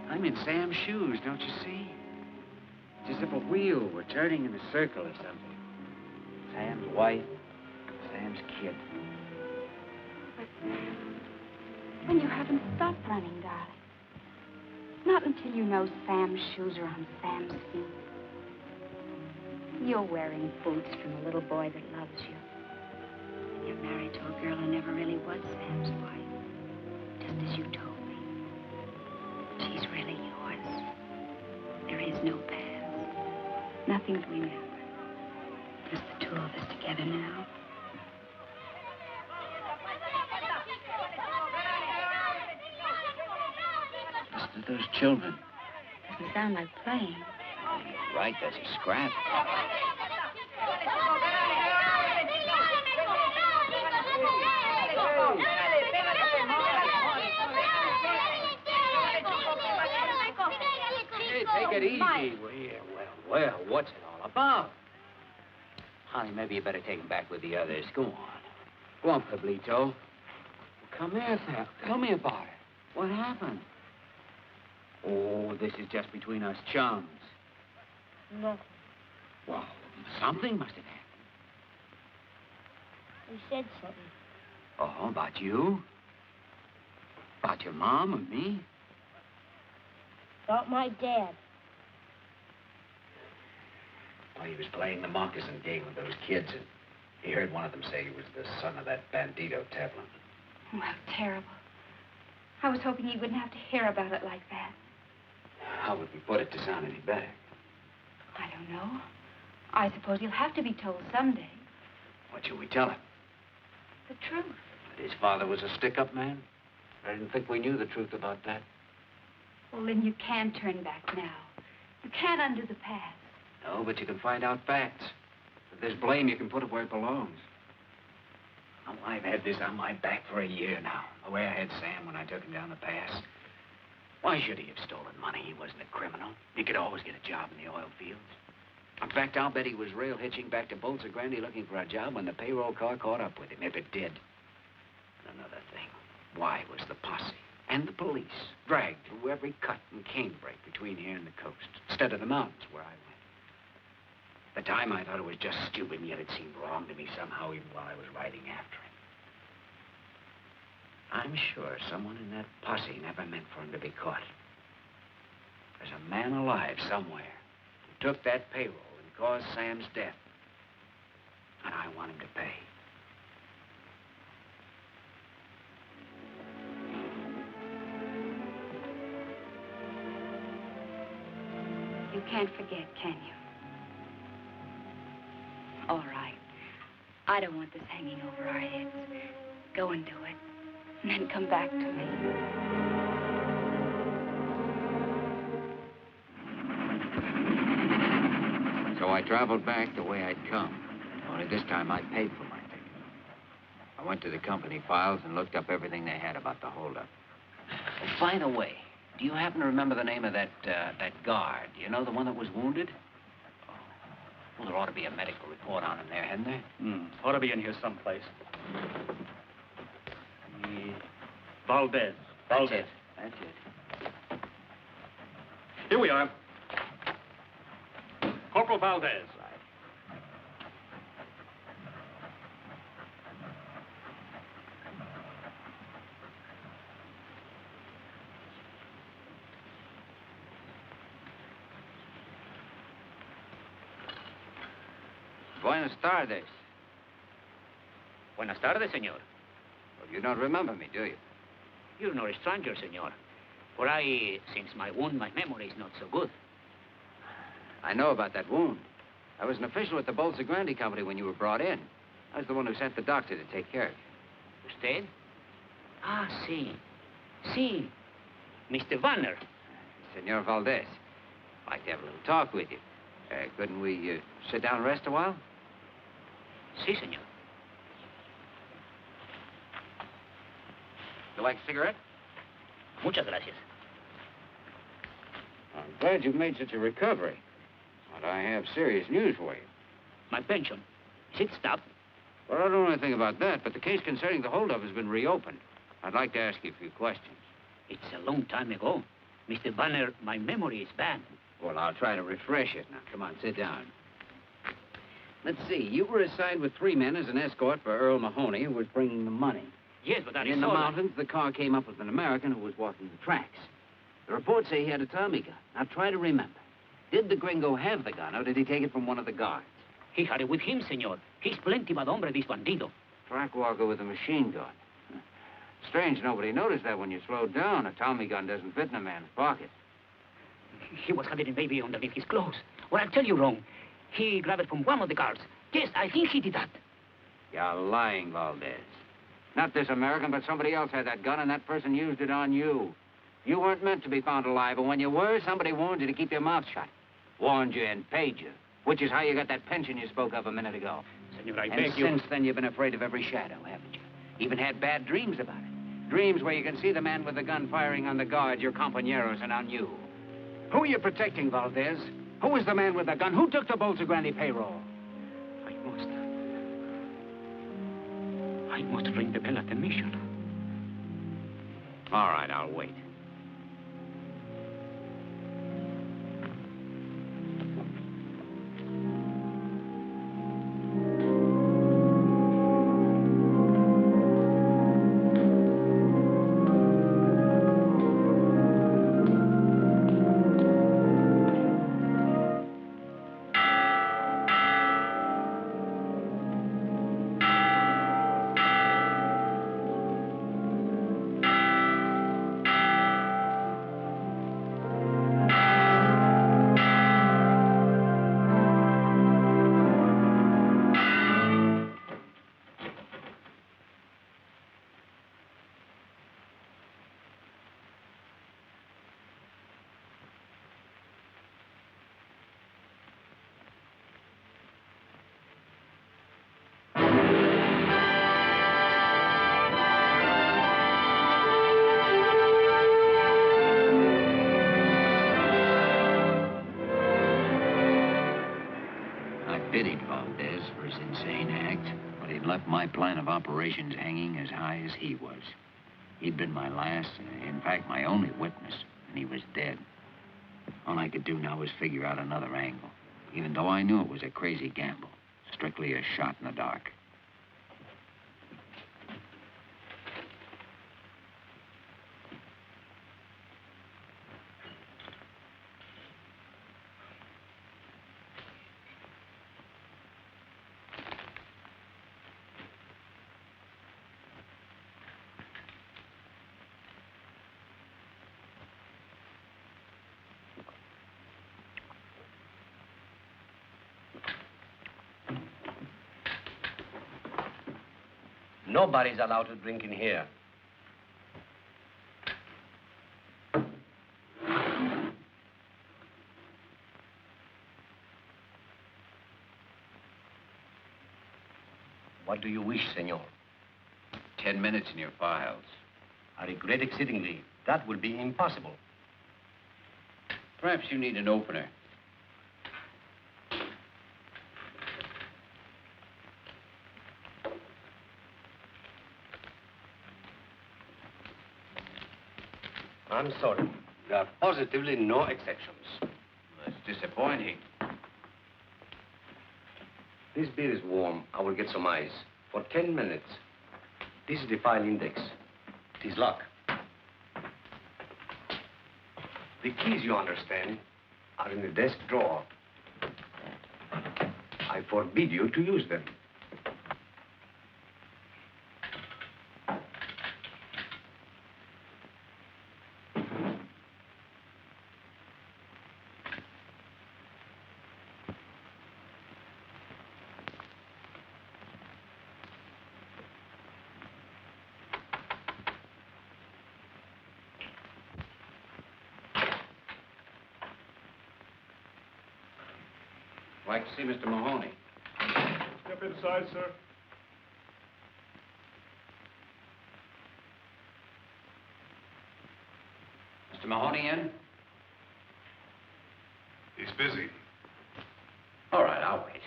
I'm in Sam's shoes, don't you see? It's as if a wheel were turning in a circle or something. Sam's wife, Sam's kid. But when you haven't stopped running, darling. Not until you know Sam's shoes are on Sam's feet. You're wearing boots from a little boy that loves you. And you're married to a girl who never really was Sam's wife. Just as you told me. She's really yours. There is no past. Nothing to remember. Just the 2 of us together now. Listen to those children. Doesn't sound like playing. Right, there's a scrap. Hey, take it easy. Well, what's it all about? Honey, maybe you better take him back with the others. Go on. Go on, Pablito. Come here, Sam. Tell me about it. What happened? Oh, this is just between us chums. No. Well, something must have happened. You said something. Oh, about you? About your mom and me? About my dad. Well, he was playing the moccasin game with those kids, and he heard one of them say he was the son of that bandito Teflon. Oh, how terrible. I was hoping he wouldn't have to hear about it like that. How would we put it to sound any better? I don't know. I suppose he'll have to be told someday. What should we tell him? The truth. That his father was a stick-up man? I didn't think we knew the truth about that. Well, then you can't turn back now. You can't undo the past. No, but you can find out facts. If there's blame, you can put it where it belongs. Oh, I've had this on my back for a year now. The way I had Sam when I took him down the pass. Why should he have stolen money? He wasn't a criminal. He could always get a job in the oil fields. In fact, I'll bet he was rail hitching back to Bolsa Grande looking for a job when the payroll car caught up with him, if it did. And another thing, why was the posse and the police dragged through every cut and canebrake between here and the coast, instead of the mountains where I went? At the time, I thought it was just stupid, and yet it seemed wrong to me somehow, even while I was riding after him. I'm sure someone in that posse never meant for him to be caught. There's a man alive somewhere who took that payroll and caused Sam's death. And I want him to pay. You can't forget, can you? All right. I don't want this hanging over our heads. Go and do it. And then come back to me. So I traveled back the way I'd come. Only this time I paid for my ticket. I went to the company files and looked up everything they had about the holdup. Oh, by the way, do you happen to remember the name of that guard? You know, the one that was wounded? Oh. Well, there ought to be a medical report on him there, hadn't there? Ought to be in here someplace. Valdez. That's it. That's it. Here we are. Corporal Valdez. Buenas tardes. Buenas tardes, señor. Well, you don't remember me, do you? You're not a stranger, senor. For since my wound, my memory is not so good. I know about that wound. I was an official at the Bolsa Grande company when you were brought in. I was the one who sent the doctor to take care of you. Usted? Ah, sí. Sí. Mr. Vanner. Senor Valdez. I'd like to have a little talk with you. Couldn't we sit down and rest a while? Sí, senor. You like a cigarette? Muchas gracias. I'm glad you've made such a recovery. But I have serious news for you. My pension. Is it stopped? Well, I don't know anything about that, but the case concerning the holdup has been reopened. I'd like to ask you a few questions. It's a long time ago. Mr. Banner, my memory is bad. Well, I'll try to refresh it. Now, come on, sit down. Let's see. You were assigned with 3 men as an escort for Earl Mahoney, who was bringing the money. Yes, but in the mountains, the car came up with an American who was walking the tracks. The reports say he had a Tommy gun. Now, try to remember. Did the gringo have the gun, or did he take it from one of the guards? He had it with him, senor. He's plenty bad hombre, this bandido. Track walker with a machine gun. Strange nobody noticed that when you slowed down. A Tommy gun doesn't fit in a man's pocket. He was hiding maybe underneath his clothes. Well, I'll tell you wrong. He grabbed it from one of the guards. Yes, I think he did that. You're lying, Valdez. Not this American, but somebody else had that gun, and that person used it on you. You weren't meant to be found alive, and when you were, somebody warned you to keep your mouth shut. Warned you and paid you, which is how you got that pension you spoke of a minute ago. Senor, I and beg you... since then, you've been afraid of every shadow, haven't you? Even had bad dreams about it. Dreams where you can see the man with the gun firing on the guards, your compañeros, and on you. Who are you protecting, Valdez? Who is the man with the gun? Who took the Bolsa Grande payroll? I must ring the bell at the mission. All right, I'll wait. pitied Valdez for his insane act, but he'd left my plan of operations hanging as high as he was. He'd been my last, in fact, my only witness, and he was dead. All I could do now was figure out another angle, even though I knew it was a crazy gamble, strictly a shot in the dark. Nobody's allowed to drink in here. What do you wish, senor? 10 minutes in your files. I regret exceedingly. That will be impossible. Perhaps you need an opener. I'm sorry. There are positively no exceptions. That's disappointing. This beer is warm. I will get some ice. For 10 minutes. This is the file index. It is locked. The keys, you understand, are in the desk drawer. I forbid you to use them. Like to see Mr. Mahoney. Step inside, sir. Mr. Mahoney in? He's busy. All right, I'll wait.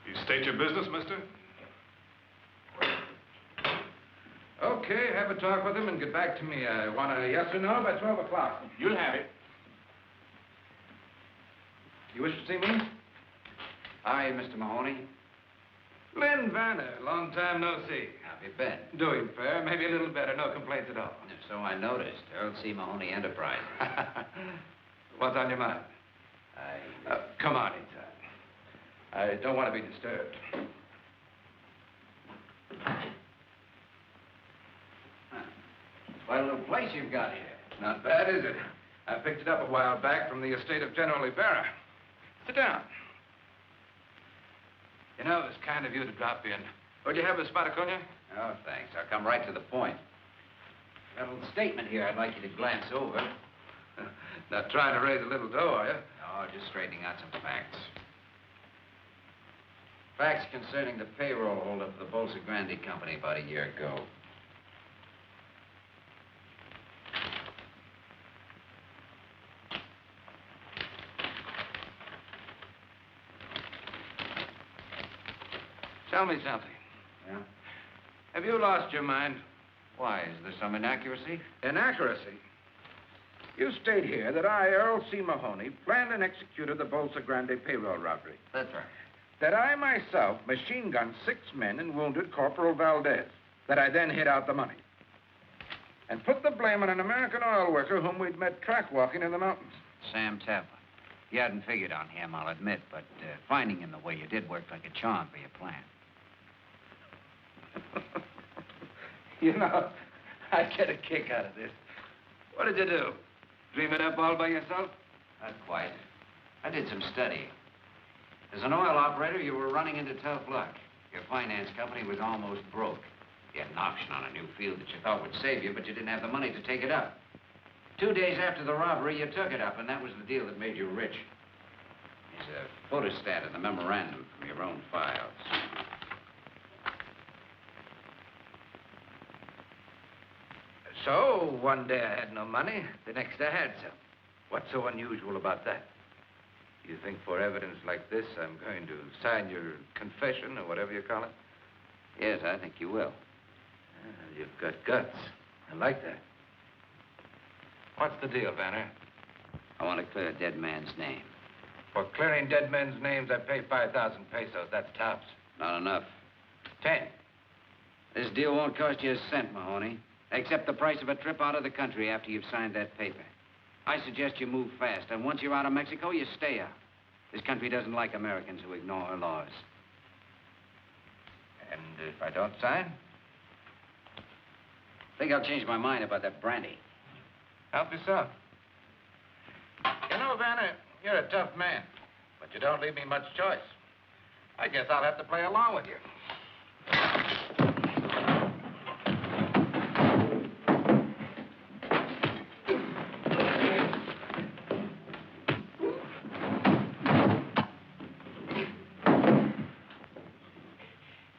You state your business, mister? Okay, have a talk with him and get back to me. I want a yes or no by 12 o'clock. You'll have it. You wish to see me? Hi, Mr. Mahoney. Lynn Vanner, long time no see. How have you been? Doing fair, maybe a little better, no complaints at all. So I noticed. Earl C. Mahoney Enterprise. What's on your mind? Come on inside. I don't want to be disturbed. Quite a little place you've got here. Not bad, is it? I picked it up a while back from the estate of General Ibarra. Sit down. You know, it was kind of you to drop in. Would you have a spot of cognac? Oh, thanks. I'll come right to the point. Got a little statement here I'd like you to glance over. Not trying to raise a little dough, are you? No, just straightening out some facts. Facts concerning the payroll holdup of the Bolsa Grande Company about a year ago. Tell me something. Yeah? Have you lost your mind? Why, is there some inaccuracy? Inaccuracy? You state here that I, Earl C. Mahoney, planned and executed the Bolsa Grande payroll robbery. That's right. That I myself machine-gunned 6 men and wounded Corporal Valdez. That I then hid out the money. And put the blame on an American oil worker whom we'd met track-walking in the mountains. Sam Tapper. You hadn't figured on him, I'll admit, but finding him the way you did worked like a charm for your plan. You know, I get a kick out of this. What did you do? Dream it up all by yourself? Not quite. I did some studying. As an oil operator, you were running into tough luck. Your finance company was almost broke. You had an option on a new field that you thought would save you, but you didn't have the money to take it up. 2 days after the robbery, you took it up, and that was the deal that made you rich. There's a photostat in the memorandum from your own files. So, one day I had no money, the next I had some. What's so unusual about that? You think for evidence like this, I'm going to sign your confession or whatever you call it? Yes, I think you will. You've got guts. I like that. What's the deal, Vanner? I want to clear a dead man's name. For clearing dead men's names, I pay 5,000 pesos. That's tops. Not enough. 10. This deal won't cost you a cent, Mahoney, except the price of a trip out of the country after you've signed that paper. I suggest you move fast, and once you're out of Mexico, you stay out. This country doesn't like Americans who ignore her laws. And if I don't sign? I think I'll change my mind about that brandy. Help yourself. You know, Vanner, you're a tough man, but you don't leave me much choice. I guess I'll have to play along with you.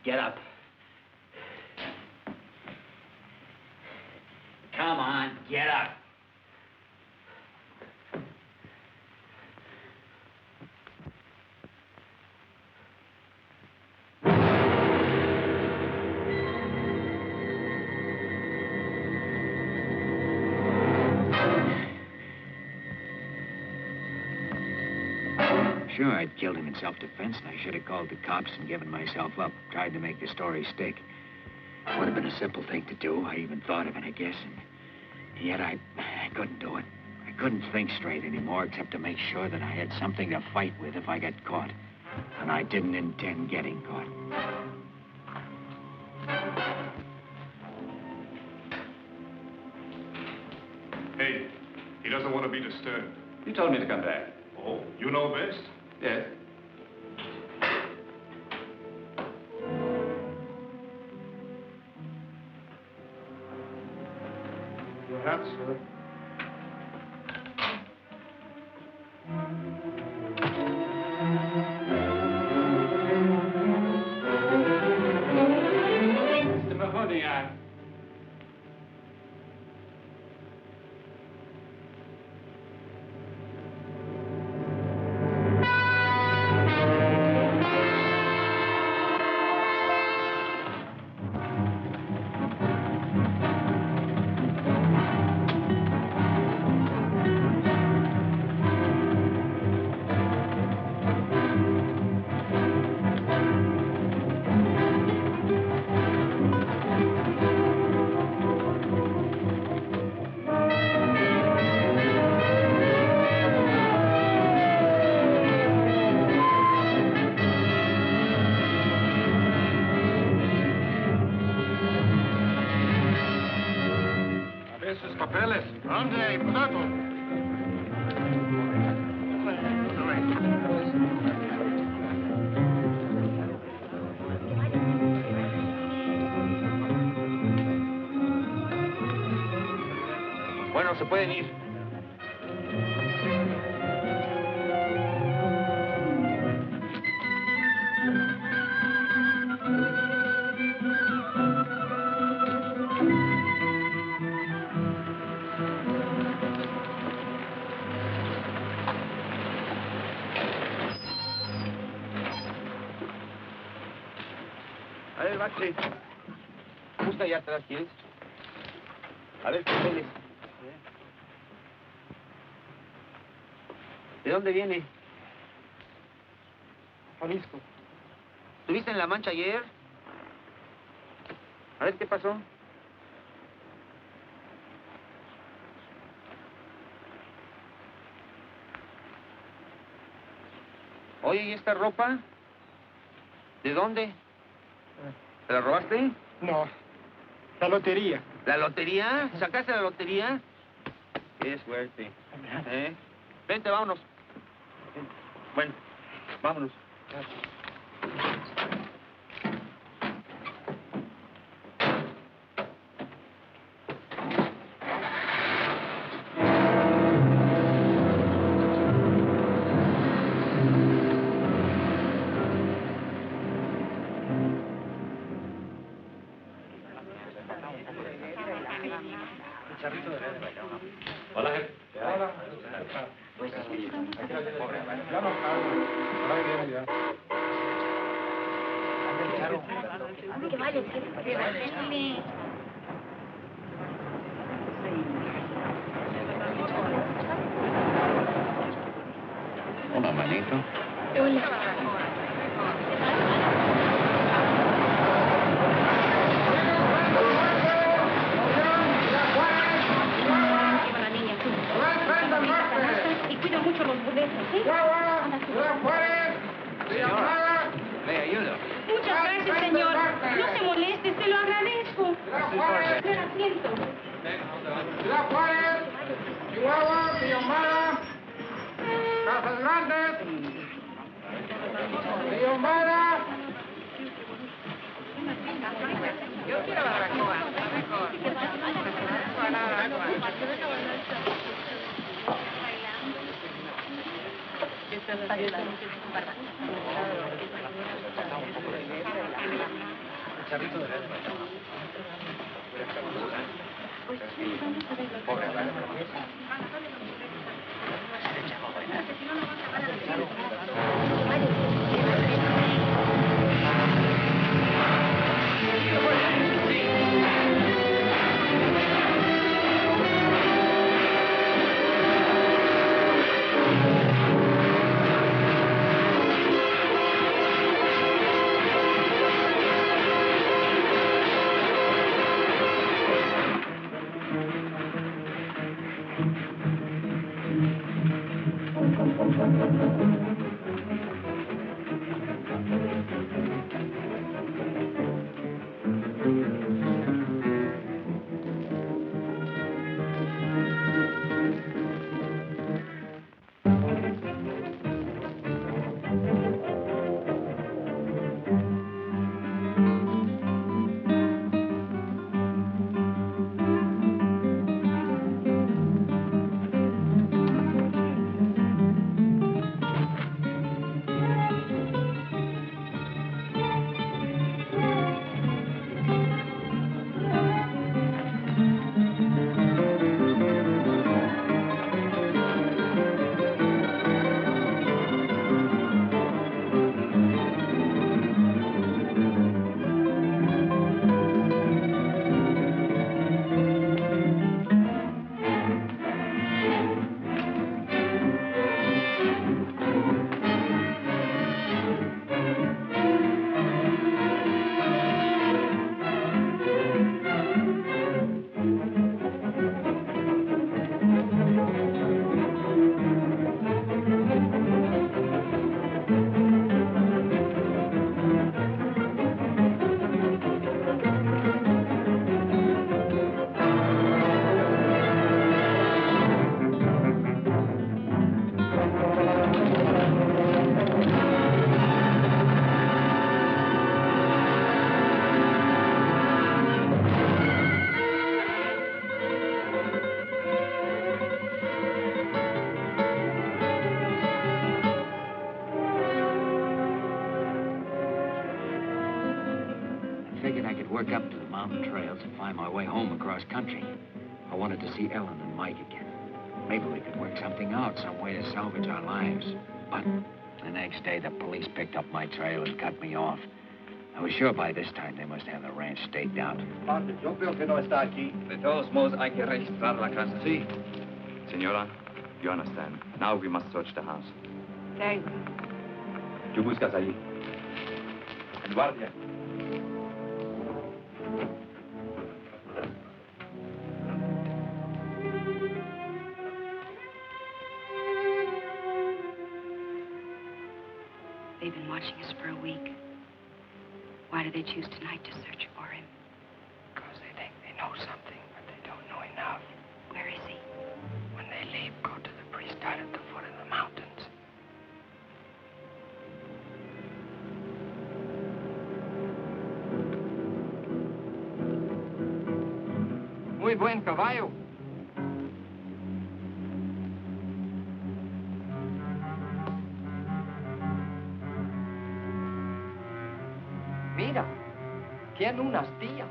Get up. Come on, get up. Sure, I'd killed him in self-defense, and I should have called the cops and given myself up, tried to make the story stick. Would have been a simple thing to do. I even thought of it, I guess, and yet I couldn't do it. I couldn't think straight anymore, except to make sure that I had something to fight with if I got caught. And I didn't intend getting caught. Hey, he doesn't want to be disturbed. You told me to come back. Oh, you know best? Yes. Your hat, sir. Mr. Mahoney, Papeles. ¿Dónde, muchacho? Bueno, se pueden ir. A ver, Bache. Busca allá atrás, ¿quieres? A ver, papeles. ¿De dónde viene? Jalisco. ¿Estuviste en La Mancha ayer? A ver, ¿qué pasó? Oye, ¿y esta ropa? ¿De dónde? ¿Te la robaste? No, la lotería. ¿La lotería? ¿Sacaste la lotería? Qué suerte. Vente, vámonos. Bueno, vámonos. Hola, jefe. Hola, manito. Y cuida mucho los boletos, ¿sí? Señora, le ayudo. Muchas gracias, señor. No se moleste, se lo agradezco. Espera, asiento. Ciudad Juárez, Chihuahua, Villahumada, Casas Grandes, Villahumada. Yo quiero barbacoa. Work up to the mountain trails and find my way home across country. I wanted to see Ellen and Mike again. Maybe we could work something out, some way to salvage our lives. But the next day, the police picked up my trail and cut me off. I was sure by this time they must have the ranch staked out. Yo creo que no está aquí. De todos modos, hay que registrar la casa. Sí. Señora, you understand. Now we must search the house. Thank ¿Qué you. buscas allí? El guardia. They've been watching us for a week. Why do they choose tonight to search for him? Because they think they know something, but they don't know enough. Where is he? When they leave, go to the priest out at the foot of the mountains. Muy buen caballo. Mira, tiene una astilla.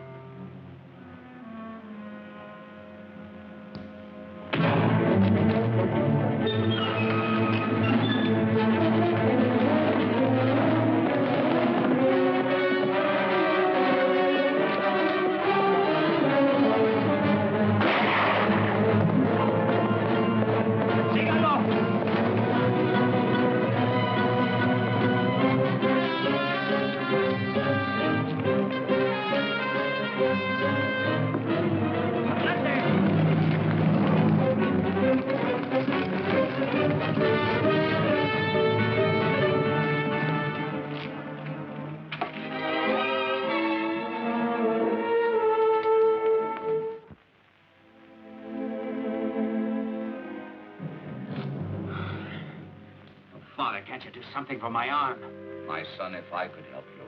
Father, can't you do something for my arm? My son, if I could help you,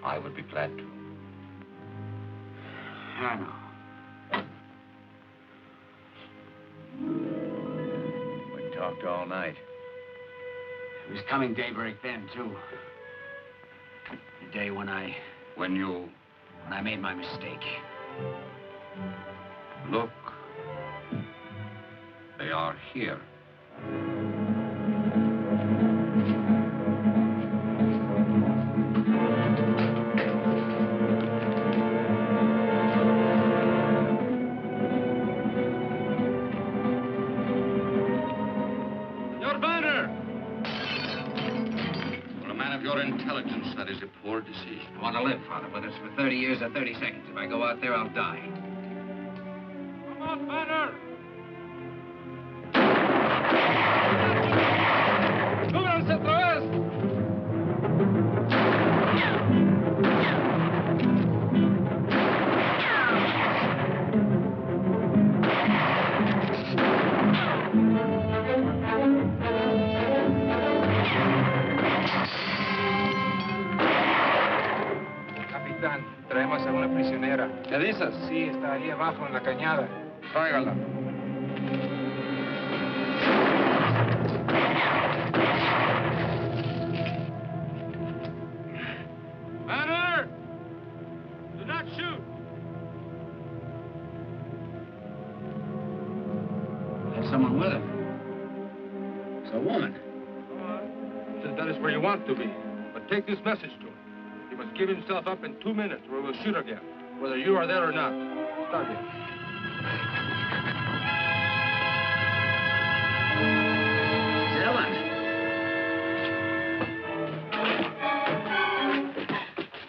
I would be glad to. I know. We talked all night. It was coming daybreak then, too. The day when I made my mistake. Look. They are here. Your banner! For a man of your intelligence, that is a poor decision. I want to live, Father, whether it's for 30 years or 30 seconds. If I go out there, I'll die. Come on, banner! ¡Súbanse otra vez! Capitán, traemos a una prisionera. ¿Teresa? Sí, está ahí abajo en la cañada. Tráigala. Banner! Do not shoot! There's someone with him. It's a woman. Said that is where you want to be. But take this message to him. He must give himself up in 2 minutes, or we'll shoot again, whether you are there or not. Start it. Ellen!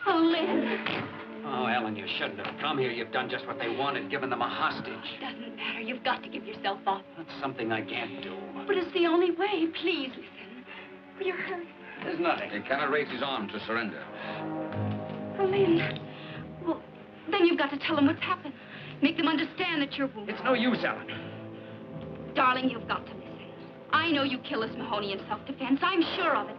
Oh, Lynn. Oh, Ellen, you shouldn't have come here. You've done just what they wanted, given them a hostage. Doesn't matter. You've got to give yourself up. That's something I can't do. But it's the only way. Please, listen. You're hurt. There's nothing. He cannot raise his arm to surrender. Oh, Lynn. Well, then you've got to tell them what's happened. Make them understand that you're wounded. It's no use, Ellen. Darling, you've got to listen. I know you killed this Mahoney in self-defense. I'm sure of it.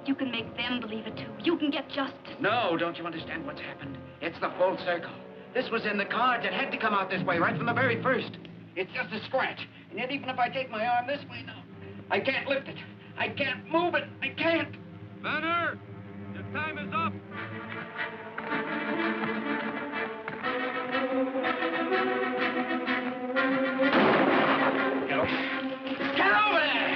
You can make them believe it, too. You can get justice. No, don't you understand what's happened? It's the full circle. This was in the cards. It had to come out this way right from the very first. It's just a scratch. And yet, even if I take my arm this way now, I can't lift it. I can't move it. I can't. Banner! Your time is up! Get over there!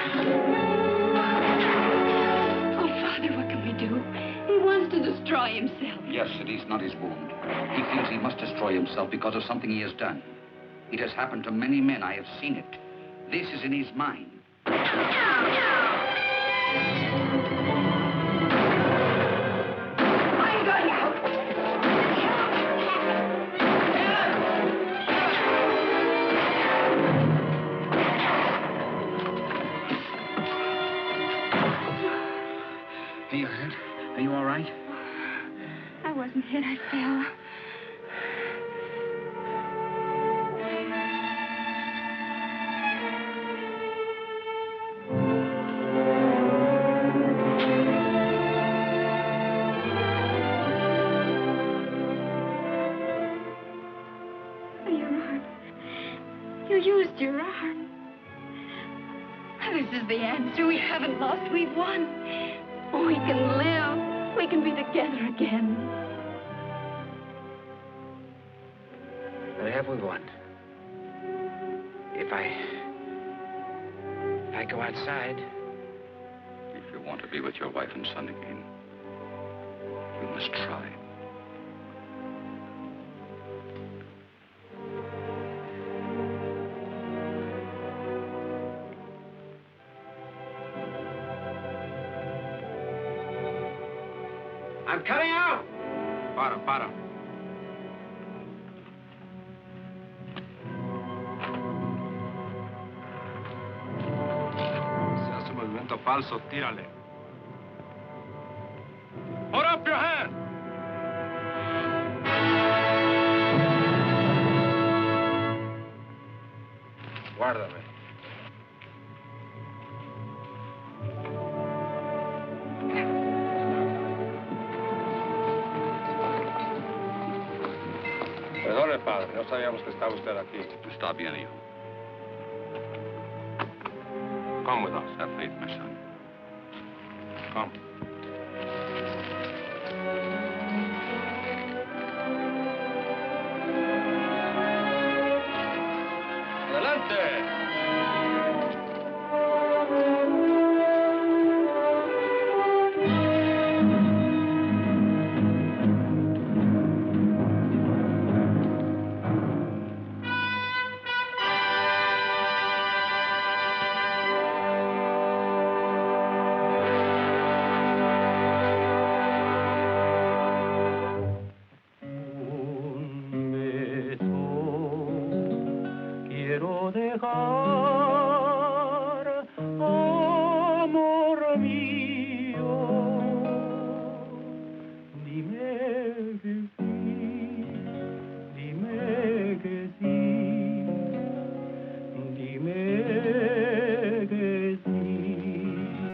Oh, Father, what can we do? He wants to destroy himself. Yes, it is not his wound. He feels he must destroy himself because of something he has done. It has happened to many men. I have seen it. This is in his mind. I'm going out. Are you hurt? Are you all right? I wasn't hit. I fell. Your arm. You used your arm. This is the answer. We haven't lost. We've won. We can live. We can be together again. But have we won? If I go outside, If you want to be with your wife and son again, you must try. I'm cutting out. Para. Si hace movimiento falso, tírale. Put up your hand! Guárdame. Perdone, padre. No sabíamos que estaba usted aquí. Está bien, hijo. Come with us. Have faith, my son. Come.